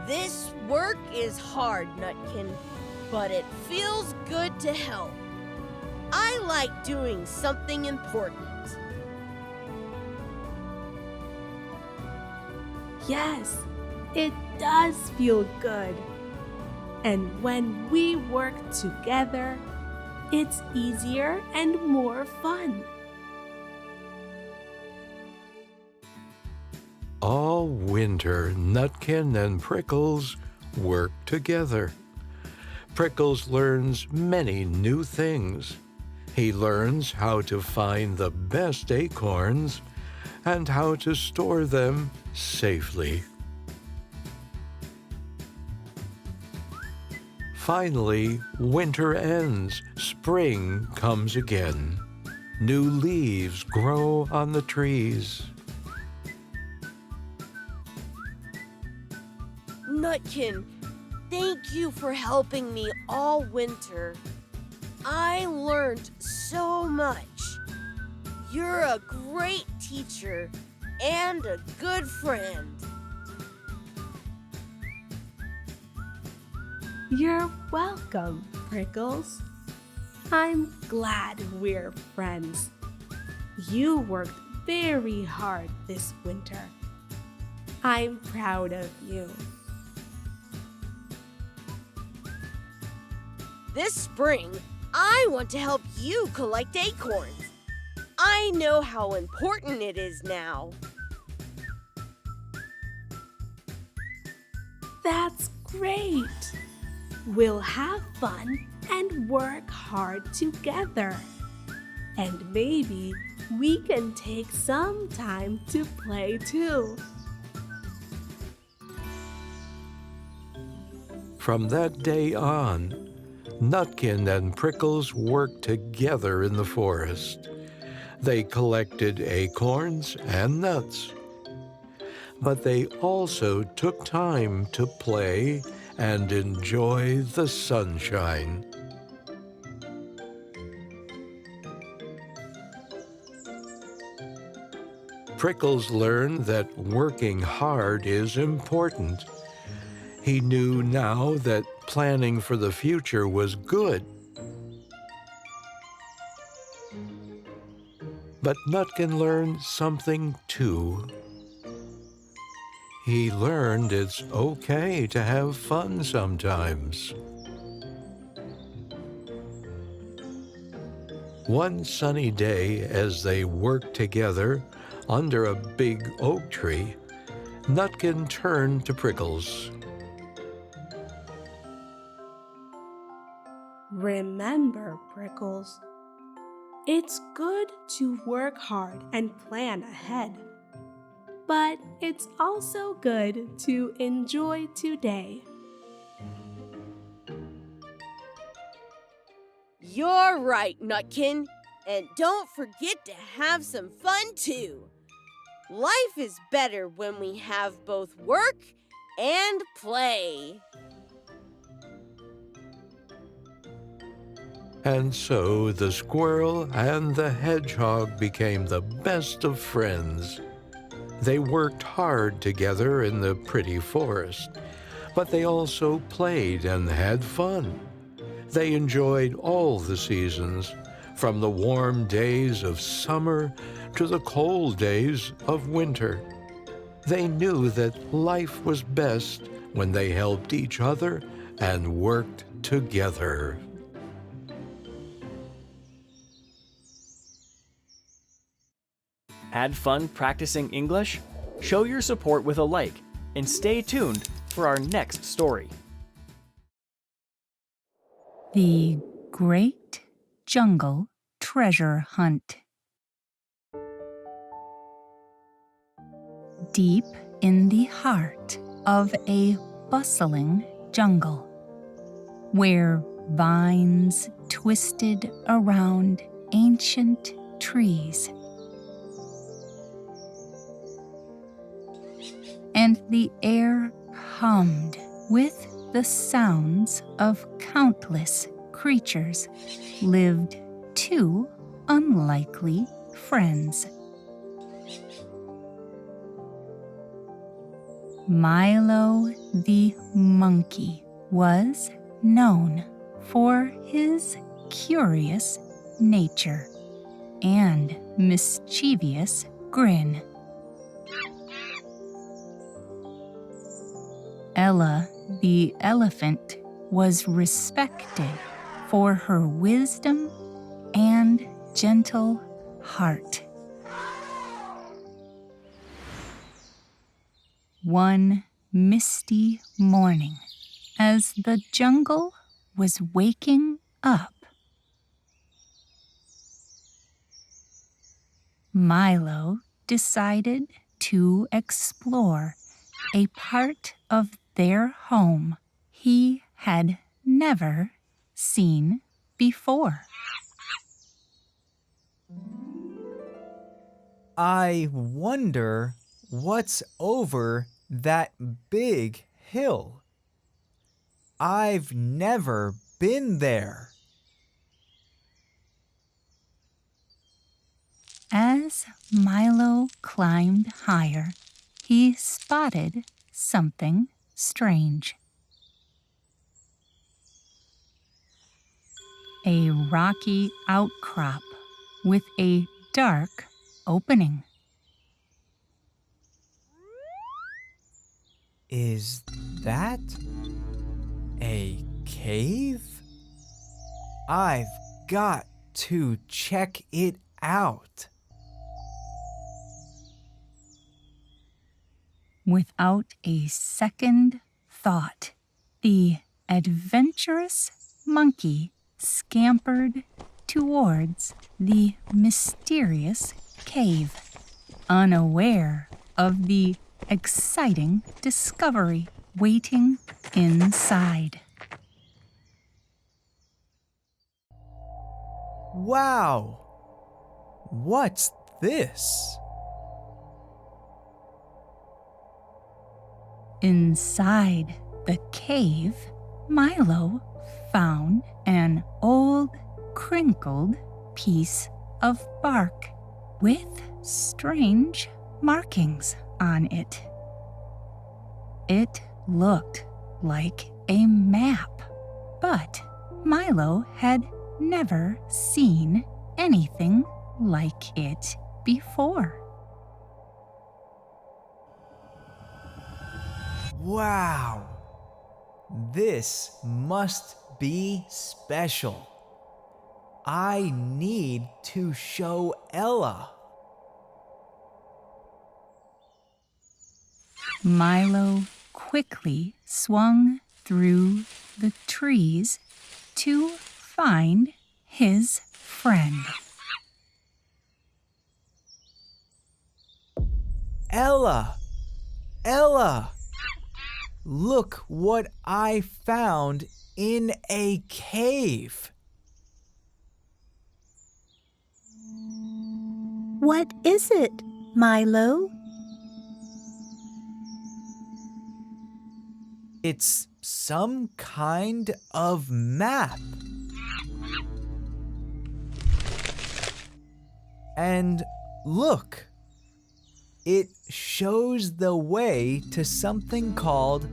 This work is hard, Nutkin, but it feels good to help. I like doing something important. Yes, it does feel good. And when we work together, it's easier and more fun. All winter, Nutkin and Prickles work together. Prickles learns many new things. He learns how to find the best acorns and how to store them safely. Finally, winter ends. Spring comes again. New leaves grow on the trees. Nutkin, thank you for helping me all winter. I learned so much. You're a great teacher and a good friend. You're welcome, Prickles. I'm glad we're friends. You worked very hard this winter. I'm proud of you. This spring, I want to help you collect acorns. I know how important it is now. That's great. We'll have fun and work hard together. And maybe we can take some time to play too. From that day on, Nutkin and Prickles worked together in the forest. They collected acorns and nuts. But they also took time to play and enjoy the sunshine. Prickles learned that working hard is important. He knew now that planning for the future was good. But Nutkin learned something too. He learned it's okay to have fun sometimes. One sunny day, as they worked together under a big oak tree, Nutkin turned to Prickles. Remember, Prickles, it's good to work hard and plan ahead. But it's also good to enjoy today. You're right, Nutkin. And don't forget to have some fun too. Life is better when we have both work and play. And so the squirrel and the hedgehog became the best of friends. They worked hard together in the pretty forest, but they also played and had fun. They enjoyed all the seasons, from the warm days of summer to the cold days of winter. They knew that life was best when they helped each other and worked together. Had fun practicing English? Show your support with a like, and stay tuned for our next story. The Great Jungle Treasure Hunt. Deep in the heart of a bustling jungle, where vines twisted around ancient trees, and the air hummed with the sounds of countless creatures, lived two unlikely friends. Milo the monkey was known for his curious nature and mischievous grin. Ella the elephant was respected for her wisdom and gentle heart. One misty morning, as the jungle was waking up, Milo decided to explore a part of their home he had never seen before. I wonder what's over that big hill. I've never been there. As Milo climbed higher, he spotted something strange. A rocky outcrop with a dark opening. Is that a cave? I've got to check it out. Without a second thought, the adventurous monkey scampered towards the mysterious cave, unaware of the exciting discovery waiting inside. Wow! What's this? Inside the cave, Milo found an old, crinkled piece of bark with strange markings on it. It looked like a map, but Milo had never seen anything like it before. Wow! This must be special. I need to show Ella. Milo quickly swung through the trees to find his friend. Ella! Ella! Look what I found in a cave. What is it, Milo? It's some kind of map. And look, it shows the way to something called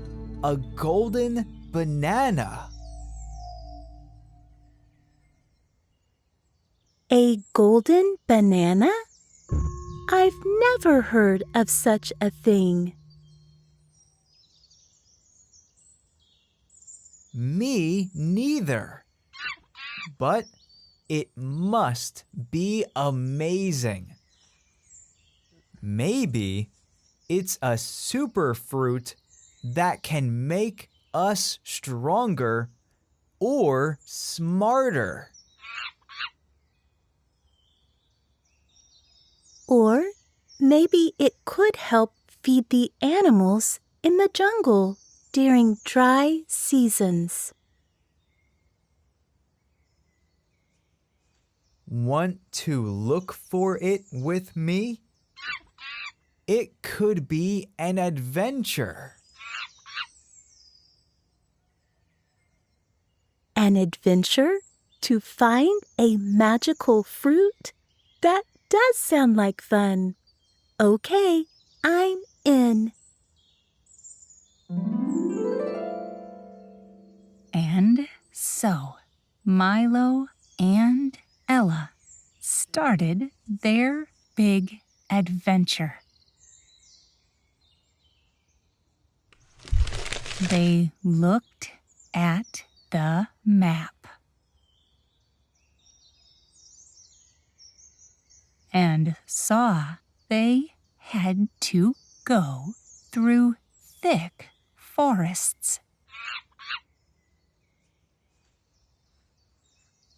a golden banana. A golden banana? I've never heard of such a thing. Me neither. But it must be amazing. Maybe it's a super fruit that can make us stronger or smarter. Or maybe it could help feed the animals in the jungle during dry seasons. Want to look for it with me? It could be an adventure. An adventure to find a magical fruit? That does sound like fun. Okay, I'm in. And so, Milo and Ella started their big adventure. They looked at the map and saw they had to go through thick forests,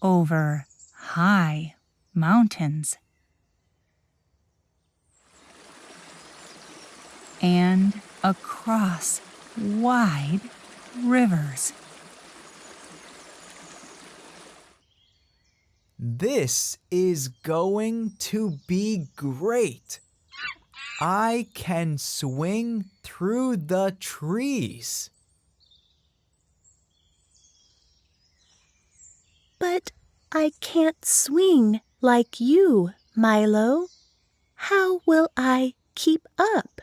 over high mountains, and across wide rivers. This is going to be great. I can swing through the trees. But I can't swing like you, Milo. How will I keep up?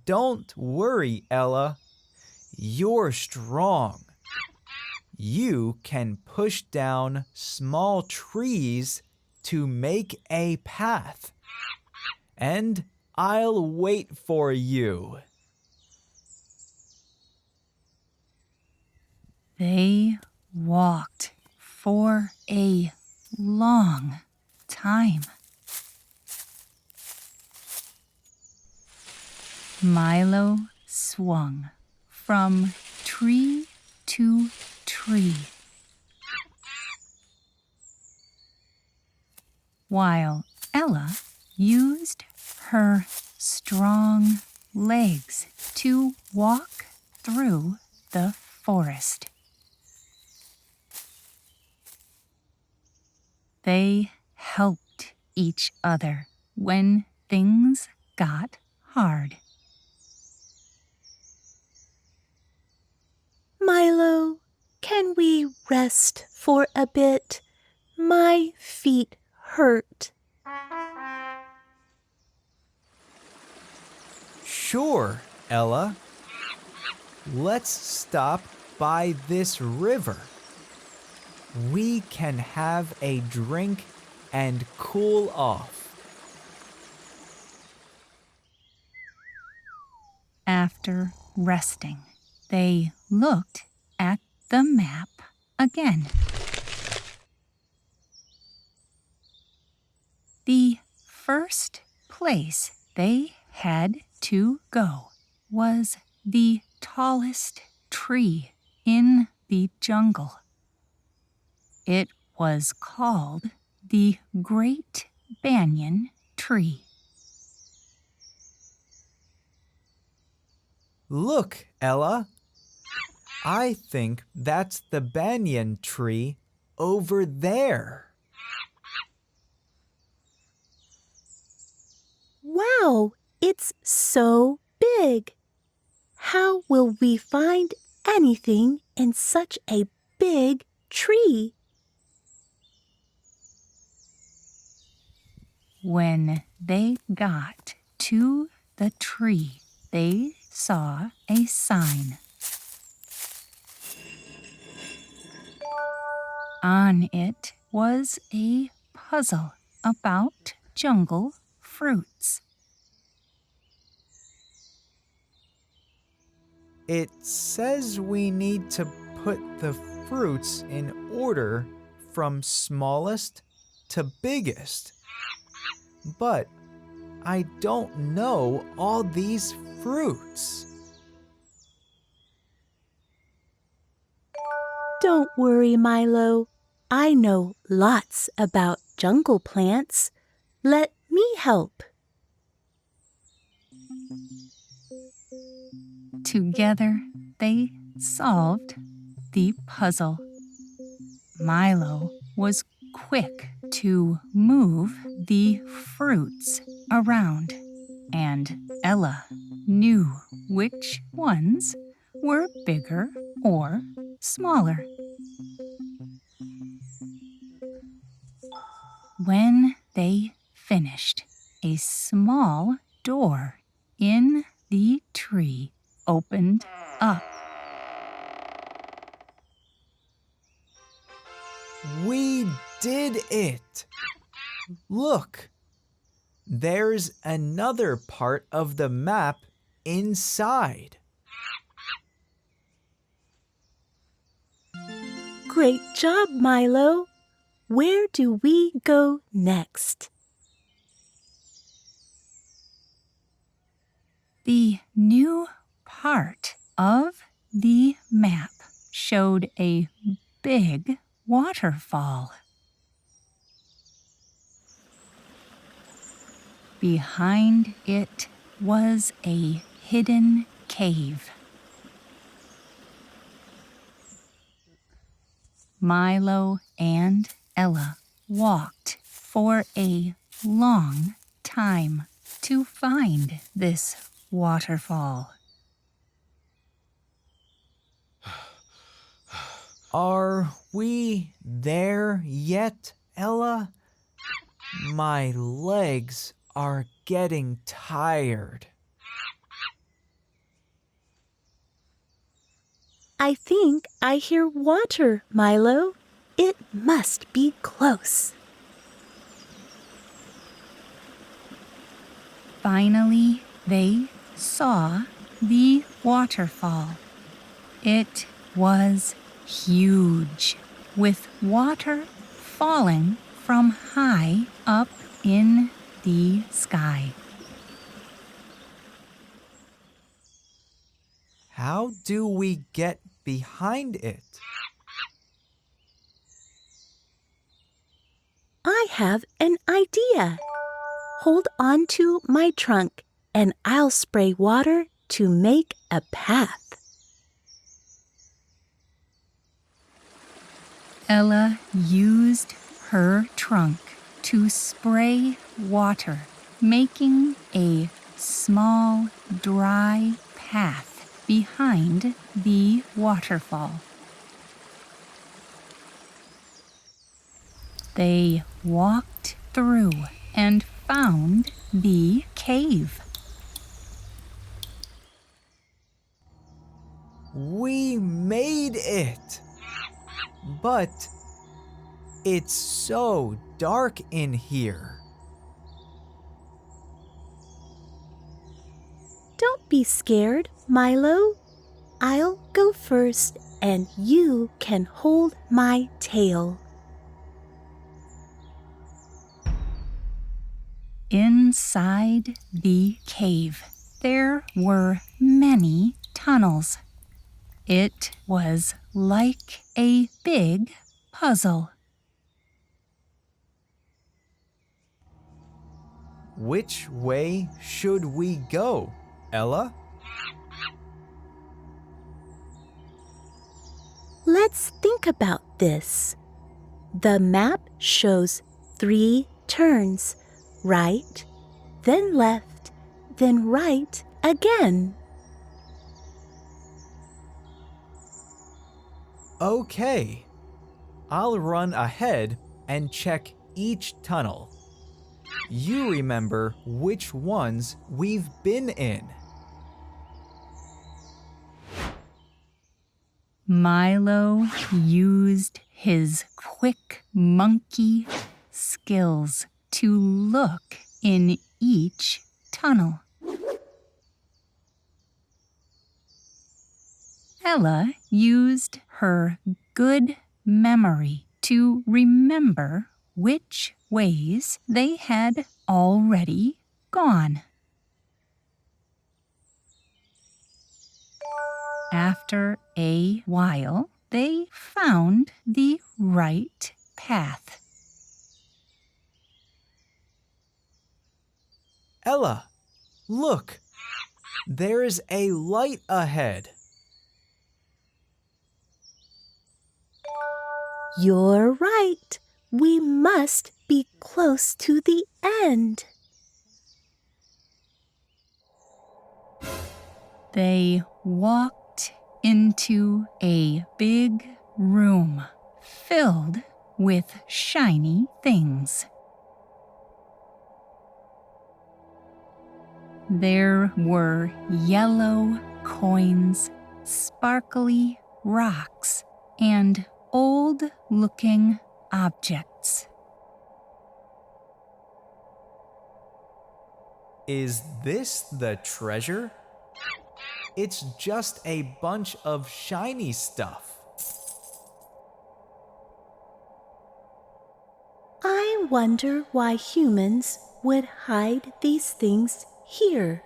Don't worry, Ella. You're strong. You can push down small trees to make a path, and I'll wait for you. They walked for a long time. Milo swung from tree to tree, while Ella used her strong legs to walk through the forest. They helped each other when things got hard. Milo, can we rest for a bit? My feet hurt. Sure, Ella. Let's stop by this river. We can have a drink and cool off. After resting, they looked at the map again. The first place they had to go was the tallest tree in the jungle. It was called the Great Banyan Tree. Look, Ella. I think that's the banyan tree over there. Wow, it's so big. How will we find anything in such a big tree? When they got to the tree, they saw a sign. On it was a puzzle about jungle fruits. It says we need to put the fruits in order from smallest to biggest. But I don't know all these fruits. Don't worry, Milo. I know lots about jungle plants. Let me help. Together, they solved the puzzle. Milo was quick to move the fruits around, and Ella knew which ones were bigger or smaller. When they finished, a small door in the tree opened up. We did it! Look! There's another part of the map inside. Great job, Milo. Where do we go next? The new part of the map showed a big waterfall. Behind it was a hidden cave. Milo and Ella walked for a long time to find this waterfall. Are we there yet, Ella? My legs are getting tired. I think I hear water, Milo. It must be close. Finally, they saw the waterfall. It was huge, with water falling from high up in the sky. How do we get behind it? I have an idea. Hold on to my trunk and I'll spray water to make a path. Ella used her trunk to spray water, making a small, dry path behind the waterfall. They walked through and found the cave. We made it! But it's so dark in here. Don't be scared, Milo. I'll go first and you can hold my tail. Inside the cave, there were many tunnels. It was like a big puzzle. Which way should we go, Ella? Let's think about this. The map shows 3 turns. Right, then left, then right again. Okay. I'll run ahead and check each tunnel. You remember which ones we've been in. Milo used his quick monkey skills to look in each tunnel. Ella used her good memory to remember which ways they had already gone. After a while, they found the right path. Ella, look! There's a light ahead. You're right. We must be close to the end. They walked into a big room filled with shiny things. There were yellow coins, sparkly rocks, and old-looking objects. Is this the treasure? It's just a bunch of shiny stuff. I wonder why humans would hide these things here.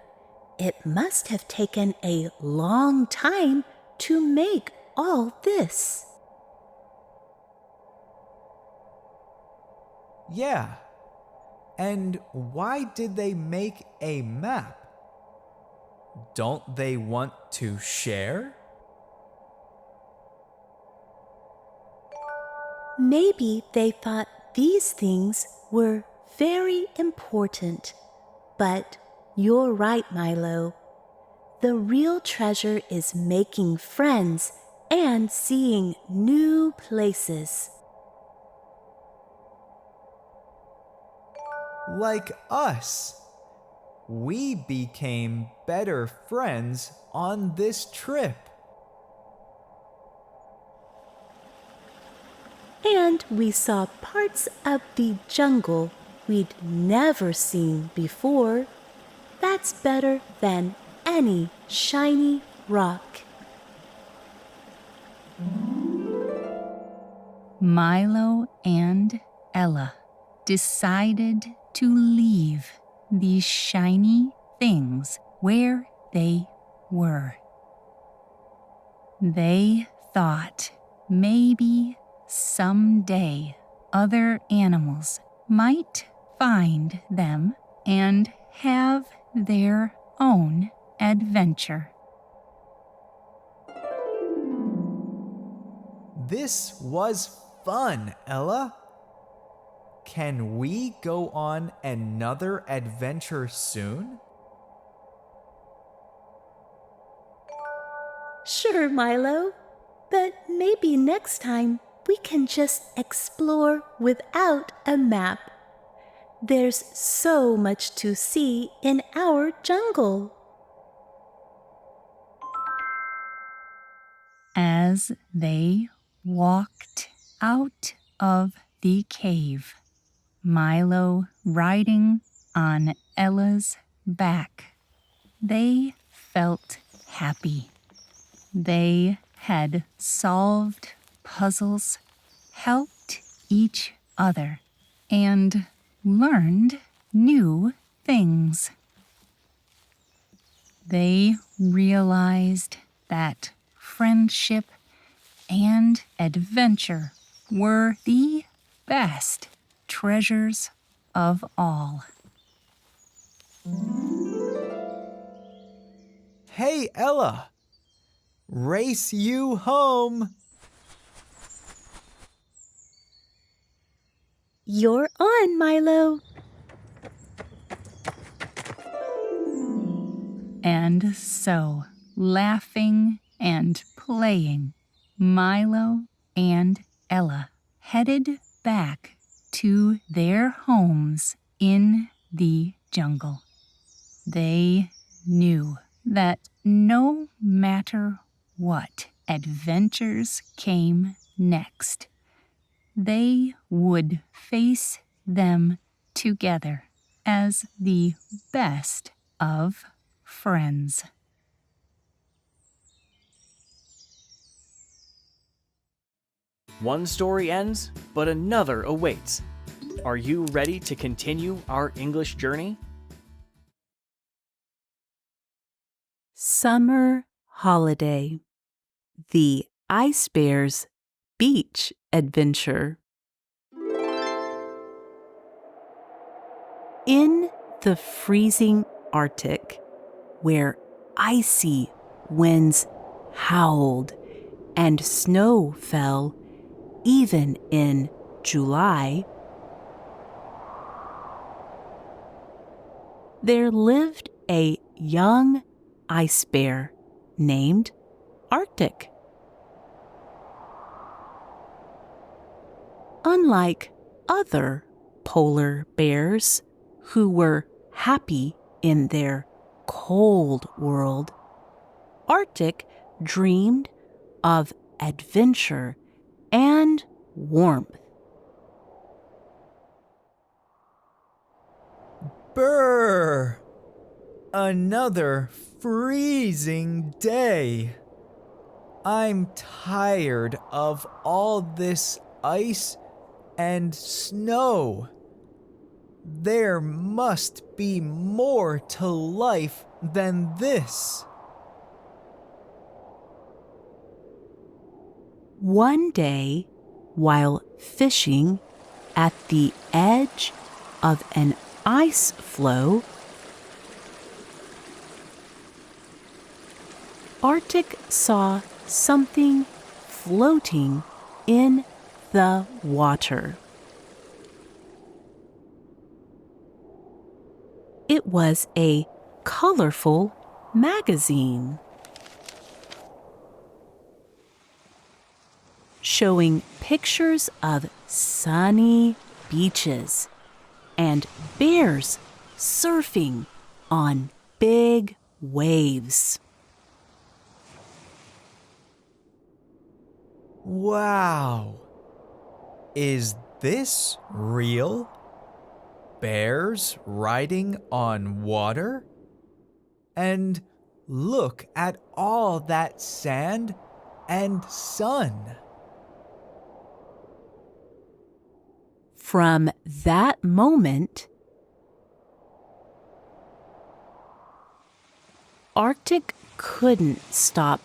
It must have taken a long time to make all this. Yeah. And why did they make a map? Don't they want to share? Maybe they thought these things were very important. But you're right, Milo. The real treasure is making friends and seeing new places. Like us. We became better friends on this trip. And we saw parts of the jungle we'd never seen before. That's better than any shiny rock. Milo and Ella decided to leave these shiny things where they were. They thought maybe someday other animals might find them and have their own adventure. This was fun, Ella. Can we go on another adventure soon? Sure, Milo. But maybe next time we can just explore without a map. There's so much to see in our jungle. As they walked out of the cave, Milo riding on Ella's back, they felt happy. They had solved puzzles, helped each other, and learned new things. They realized that friendship and adventure were the best treasures of all. Hey, Ella! Race you home! You're on, Milo. And so, laughing and playing, Milo and Ella headed back to their homes in the jungle. They knew that no matter what adventures came next, they would face them together as the best of friends. One story ends, but another awaits. Are you ready to continue our English journey? Summer Holiday. The Ice Bear's Beach Adventure. In the freezing Arctic, where icy winds howled and snow fell even in July, there lived a young ice bear named Arctic. Unlike other polar bears who were happy in their cold world, Arctic dreamed of adventure and warmth. Brr! Another freezing day. I'm tired of all this ice and snow. There must be more to life than this. One day, while fishing at the edge of an ice floe, Arctic saw something floating in the water. It was a colorful magazine showing pictures of sunny beaches and bears surfing on big waves. Wow! Is this real? Bears riding on water? And look at all that sand and sun. From that moment, Arctic couldn't stop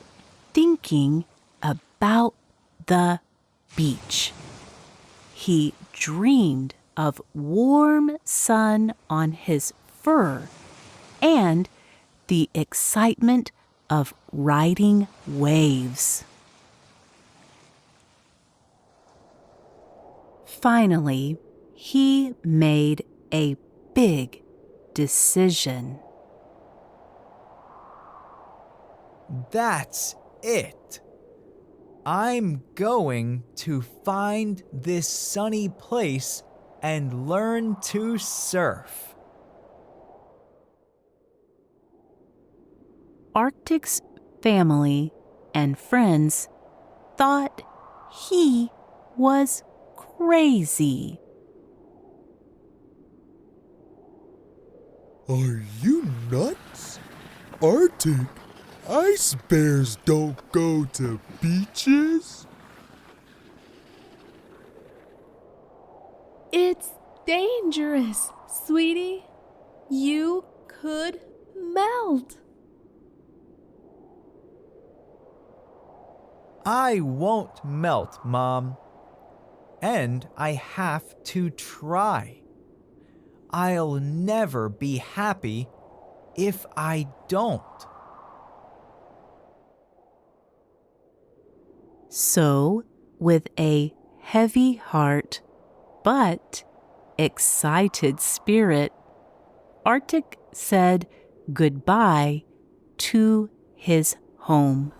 thinking about the beach. He dreamed of warm sun on his fur and the excitement of riding waves. Finally, he made a big decision. That's it. I'm going to find this sunny place and learn to surf. Arctic's family and friends thought he was crazy. Are you nuts? Arctic, ice bears don't go to beaches. It's dangerous, sweetie. You could melt. I won't melt, Mom. And I have to try. I'll never be happy if I don't. So, with a heavy heart but excited spirit, Arctic said goodbye to his home.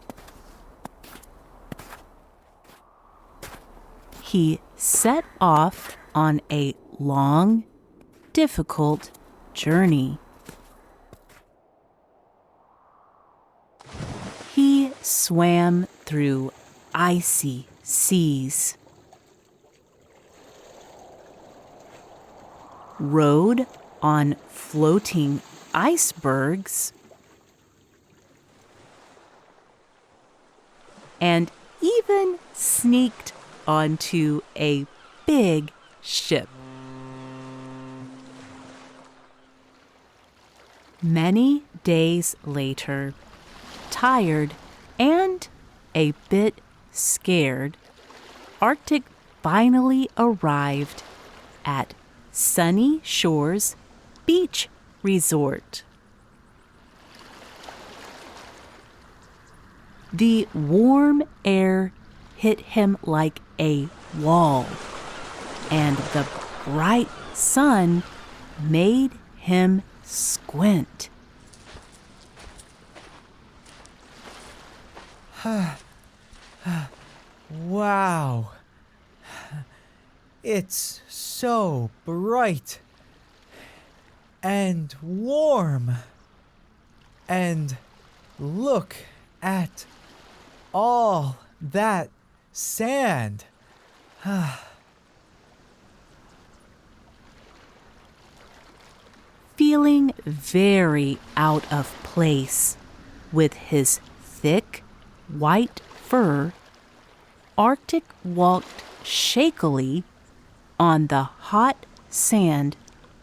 He set off on a long, difficult journey. He swam through icy seas, rode on floating icebergs, and even sneaked onto a big ship. Many days later, tired and a bit scared, Arctic finally arrived at Sunny Shores Beach Resort. The warm air hit him like a wall, and the bright sun made him squint. Wow. It's so bright and warm. And look at all that sand. Feeling very out of place with his thick white fur, Arctic walked shakily on the hot sand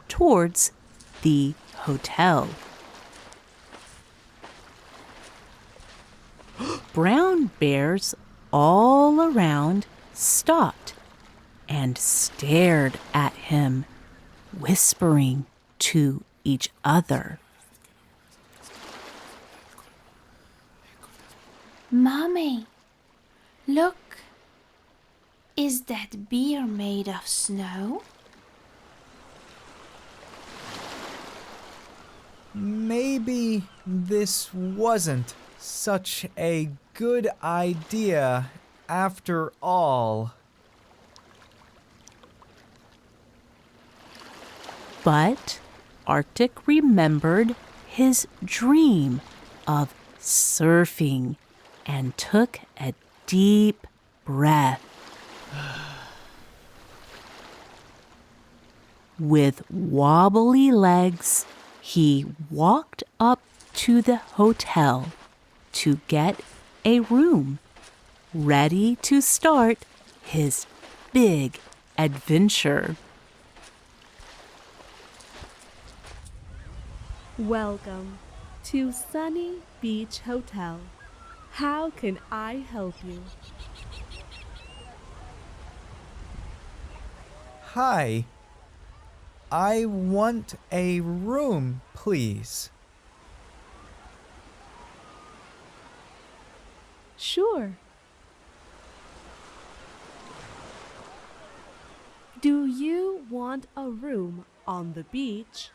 towards the hotel. Brown bears all around stopped and stared at him, whispering to each other. Mommy, look. Is that beer made of snow? Maybe this wasn't such a good idea after all. But Arctic remembered his dream of surfing and took a deep breath. With wobbly legs, he walked up to the hotel to get a room, ready to start his big adventure. Welcome to Sunny Beach Hotel. How can I help you? Hi. I want a room, please. Sure. Do you want a room on the beach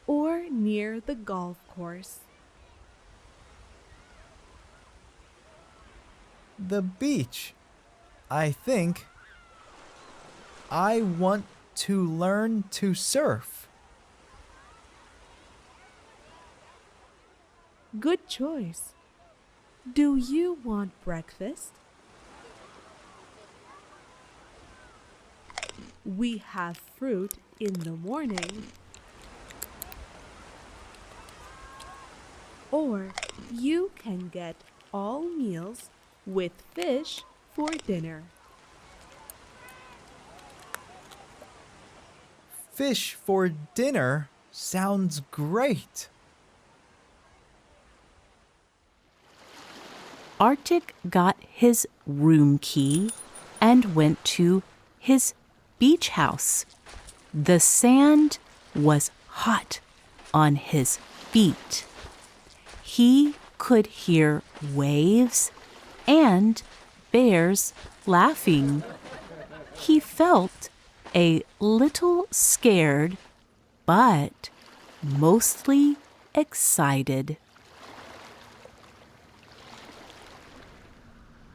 or near the golf course? The beach, I think. I want to learn to surf. Good choice. Do you want breakfast? We have fruit in the morning. Or you can get all meals with fish for dinner. Fish for dinner sounds great. Arctic got his room key and went to his beach house. The sand was hot on his feet. He could hear waves and bears laughing. He felt a little scared, but mostly excited.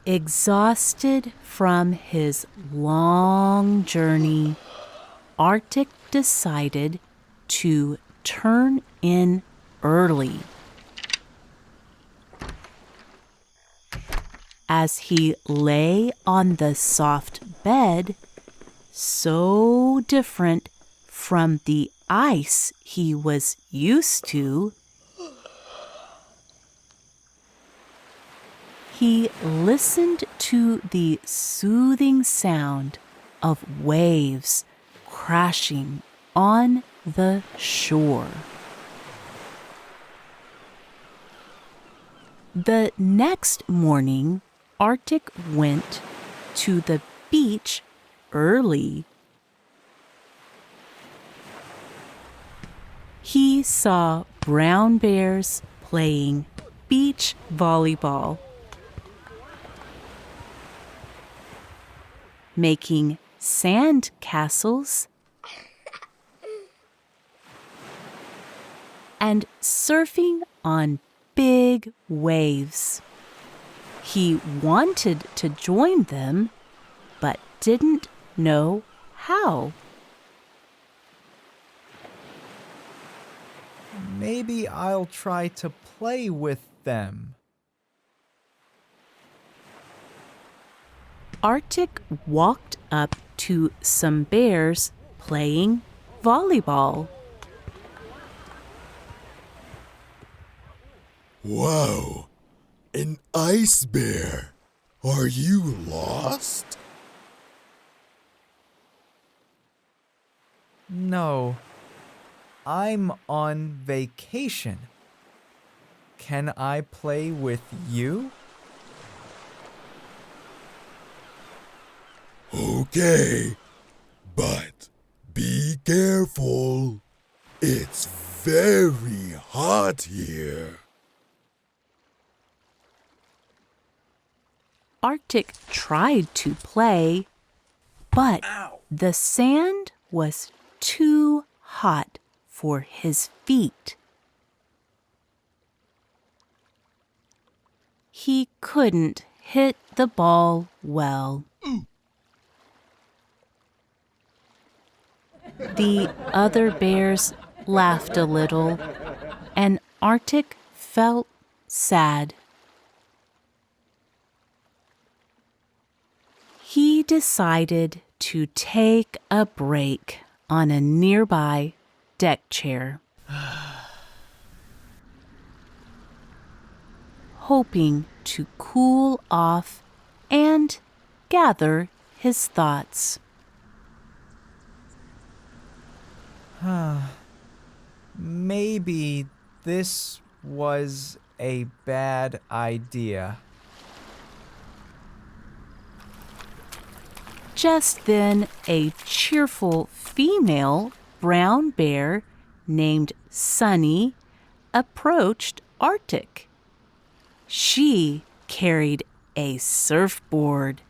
Exhausted from his long journey, Arctic decided to turn in early. As he lay on the soft bed, so different from the ice he was used to, he listened to the soothing sound of waves crashing on the shore. The next morning, Arctic went to the beach early. He saw brown bears playing beach volleyball, making sand castles, and surfing on big waves. He wanted to join them, but didn't know how. Maybe I'll try to play with them. Arctic walked up to some bears playing volleyball. Wow, an ice bear. Are you lost? No, I'm on vacation. Can I play with you? Okay, but be careful. It's very hot here. Arctic tried to play, but the sand was too hot for his feet. He couldn't hit the ball well. The other bears laughed a little, and Arctic felt sad. He decided to take a break on a nearby deck chair, hoping to cool off and gather his thoughts. Maybe this was a bad idea. Just then, a cheerful female brown bear named Sunny approached Arctic. She carried a surfboard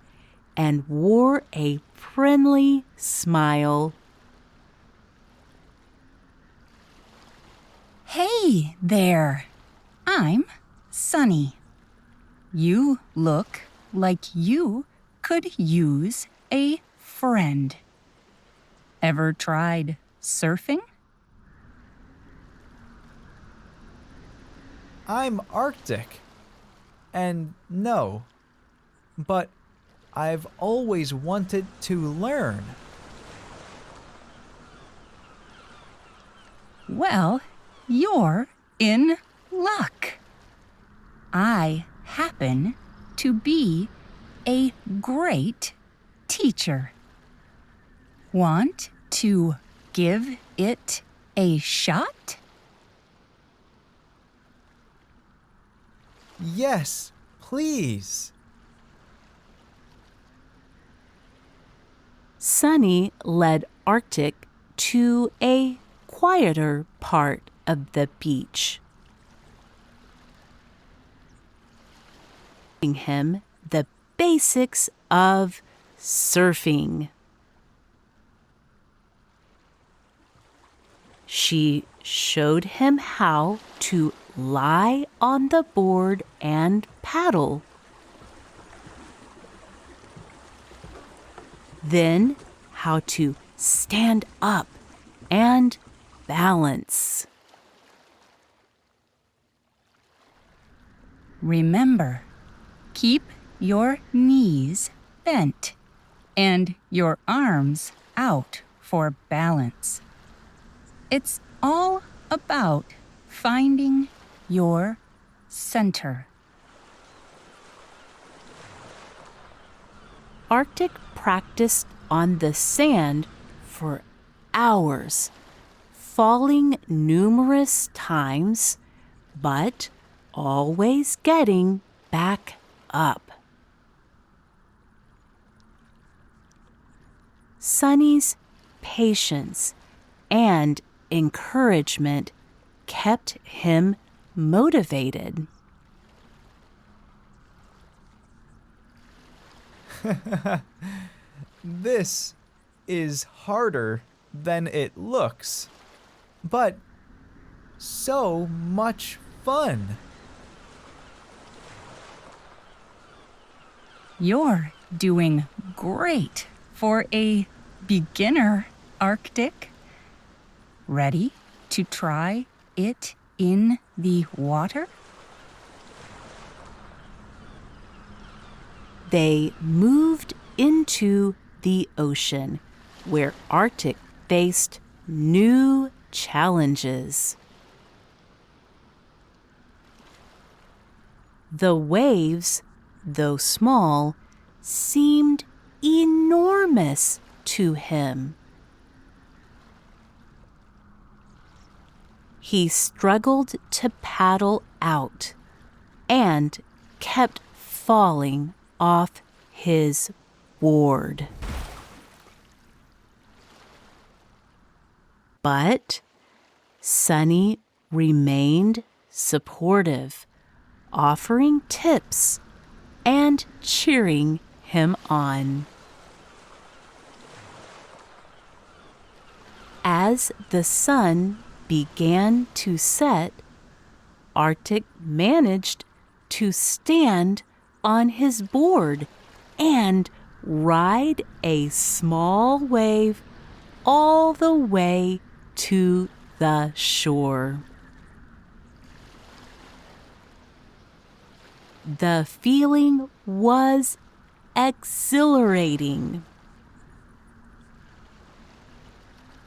and wore a friendly smile. Hey there, I'm Sunny. You look like you could use a friend. Ever tried surfing? I'm Arctic. And no, but I've always wanted to learn. Well, you're in luck. I happen to be a great teacher. Want to give it a shot? Yes, please. Sunny led Arctic to a quieter part of the beach, teaching him the basics of surfing. She showed him how to lie on the board and paddle. Then how to stand up and balance. Remember, keep your knees bent and your arms out for balance. It's all about finding your center. Arctic practiced on the sand for hours, falling numerous times, but always getting back up. Sunny's patience and encouragement kept him motivated. This is harder than it looks, but so much fun. You're doing great for a beginner, Arctic. Ready to try it in the water? They moved into the ocean, where Arctic faced new challenges. The waves, though small, seemed enormous to him. He struggled to paddle out and kept falling off his board. But Sunny remained supportive, offering tips and cheering him on. As the sun began to set, Arctic managed to stand on his board and ride a small wave all the way to the shore. The feeling was exhilarating.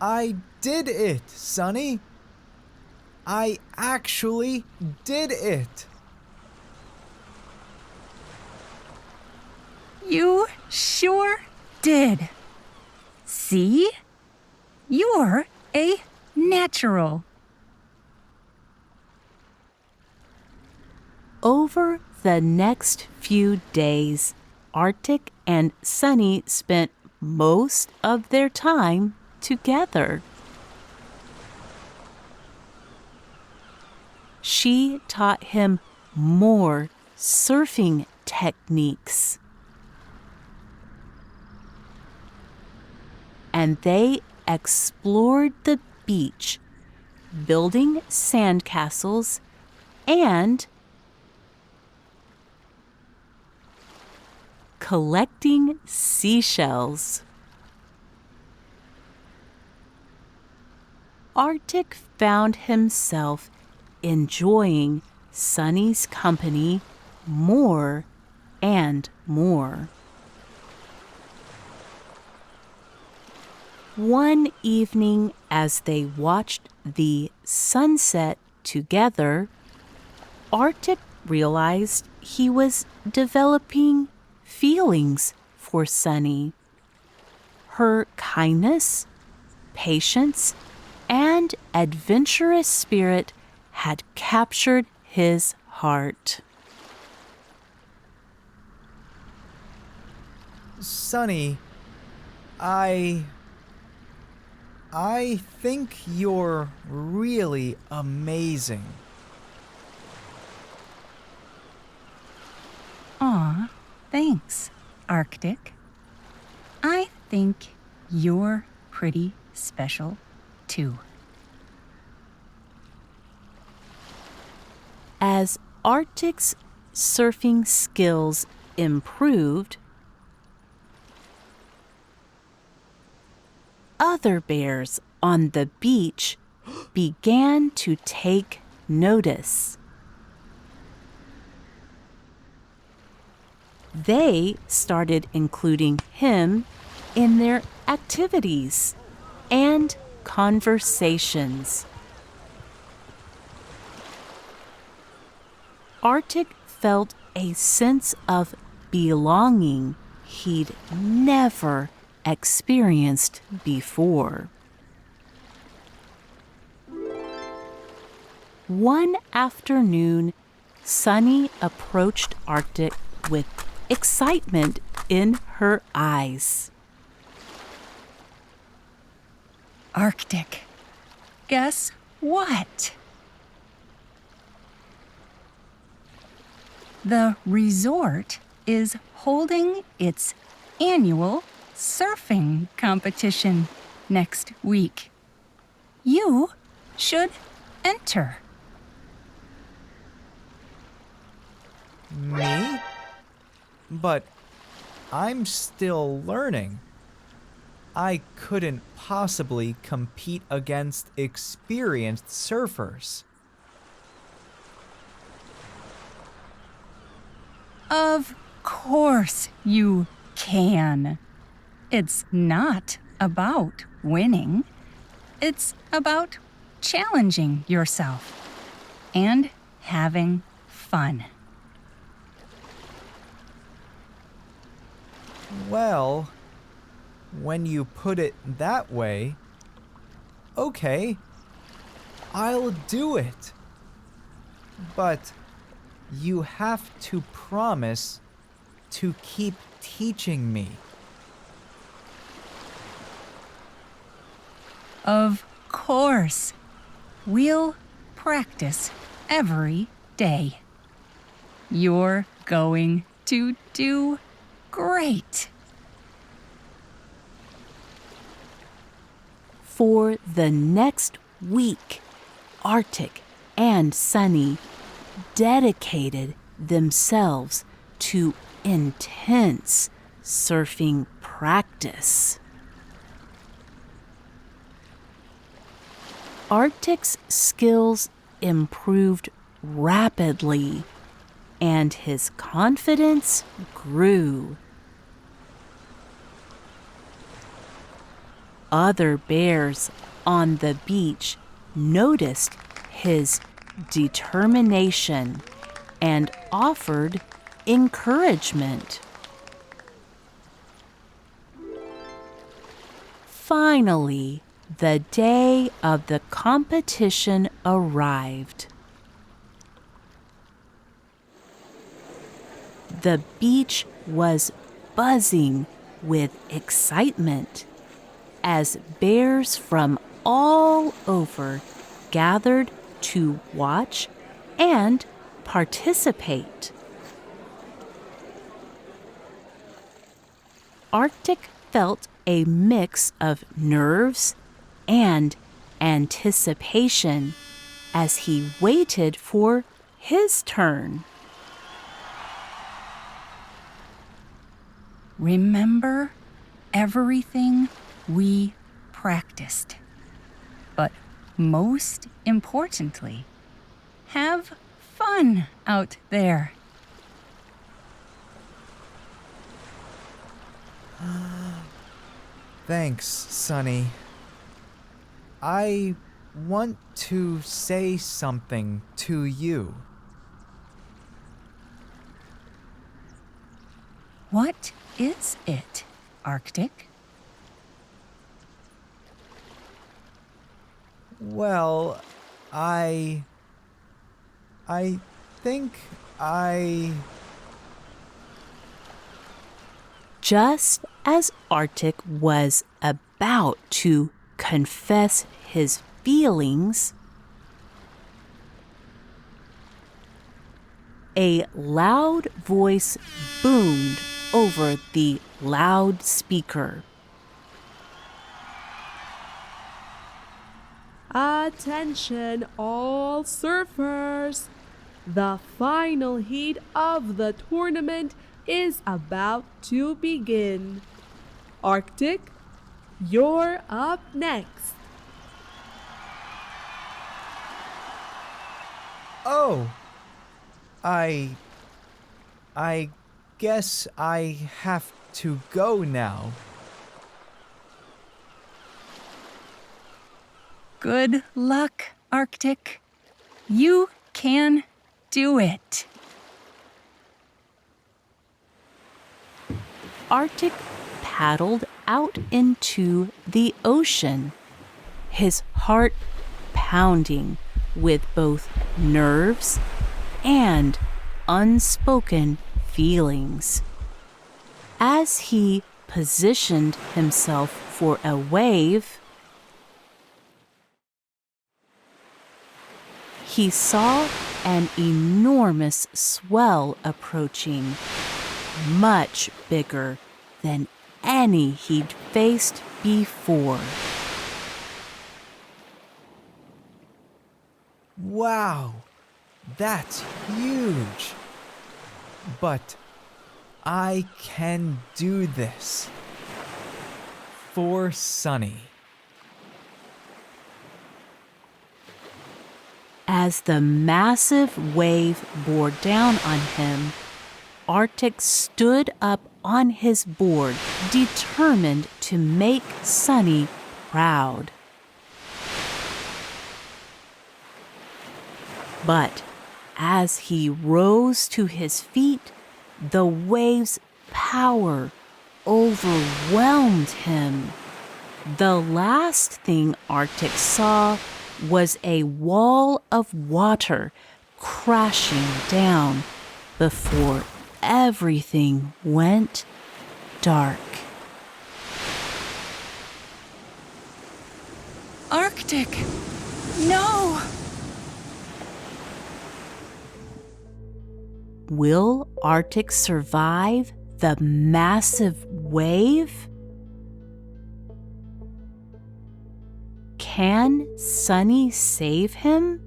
I did it, Sunny. I actually did it. You sure did. See? You're a natural. Over the next few days, Arctic and Sunny spent most of their time together. She taught him more surfing techniques. And they explored the beach, building sandcastles and collecting seashells. Arctic found himself enjoying Sunny's company more and more. One evening, as they watched the sunset together, Arctic realized he was developing feelings for Sunny. Her kindness, patience, and adventurous spirit had captured his heart. Sunny, I think you're really amazing. Aw, thanks, Arctic. I think you're pretty special, too. As Arctic's surfing skills improved, other bears on the beach began to take notice. They started including him in their activities and conversations. Arctic felt a sense of belonging he'd never experienced before. One afternoon, Sunny approached Arctic with excitement in her eyes. Arctic, guess what? The resort is holding its annual surfing competition next week. You should enter. Me? But I'm still learning. I couldn't possibly compete against experienced surfers. Of course you can. It's not about winning. It's about challenging yourself and having fun. Well, when you put it that way, okay, I'll do it. But you have to promise to keep teaching me. Of course. We'll practice every day. You're going to do great. For the next week, Arctic and Sunny dedicated themselves to intense surfing practice. Arctic's skills improved rapidly, and his confidence grew. Other bears on the beach noticed his determination and offered encouragement. Finally, the day of the competition arrived. The beach was buzzing with excitement as bears from all over gathered to watch and participate. Arctic felt a mix of nerves and anticipation as he waited for his turn. Remember everything we practiced. But most importantly, have fun out there. Thanks, Sunny. I want to say something to you. What is it, Arctic? Well, I think Just as Arctic was about to confess his feelings, a loud voice boomed over the loudspeaker. Attention, all surfers! The final heat of the tournament is about to begin. Arctic, you're up next. Oh, I guess I have to go now. Good luck, Arctic. You can do it. Arctic paddled out into the ocean, his heart pounding with both nerves and unspoken feelings. As he positioned himself for a wave, he saw an enormous swell approaching, much bigger than any he'd faced before. Wow, that's huge. But I can do this. For Sunny. As the massive wave bore down on him, Arctic stood up on his board, determined to make Sunny proud. But as he rose to his feet, the wave's power overwhelmed him. The last thing Arctic saw was a wall of water crashing down before everything went dark. Arctic! No! Will Arctic survive the massive wave? Can Sunny save him?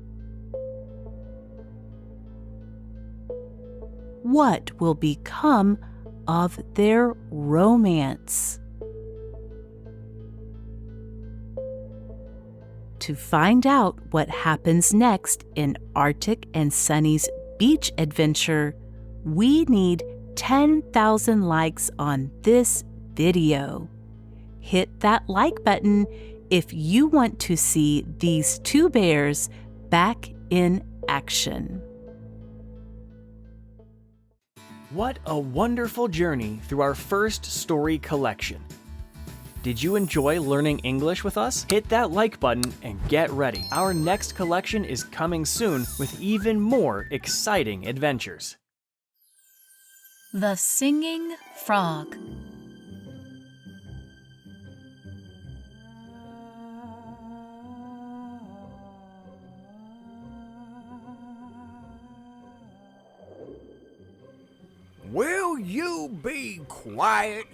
What will become of their romance? To find out what happens next in Arctic and Sunny's beach adventure, we need 10,000 likes on this video. Hit that like button if you want to see these two bears back in action. What a wonderful journey through our first story collection. Did you enjoy learning English with us? Hit that like button and get ready. Our next collection is coming soon with even more exciting adventures. The Singing Frog. Will you be quiet?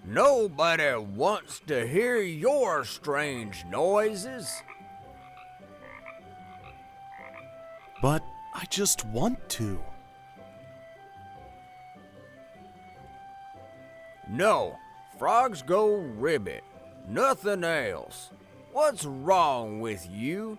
Nobody wants to hear your strange noises. But I just want to. No, frogs go ribbit. Nothing else. What's wrong with you?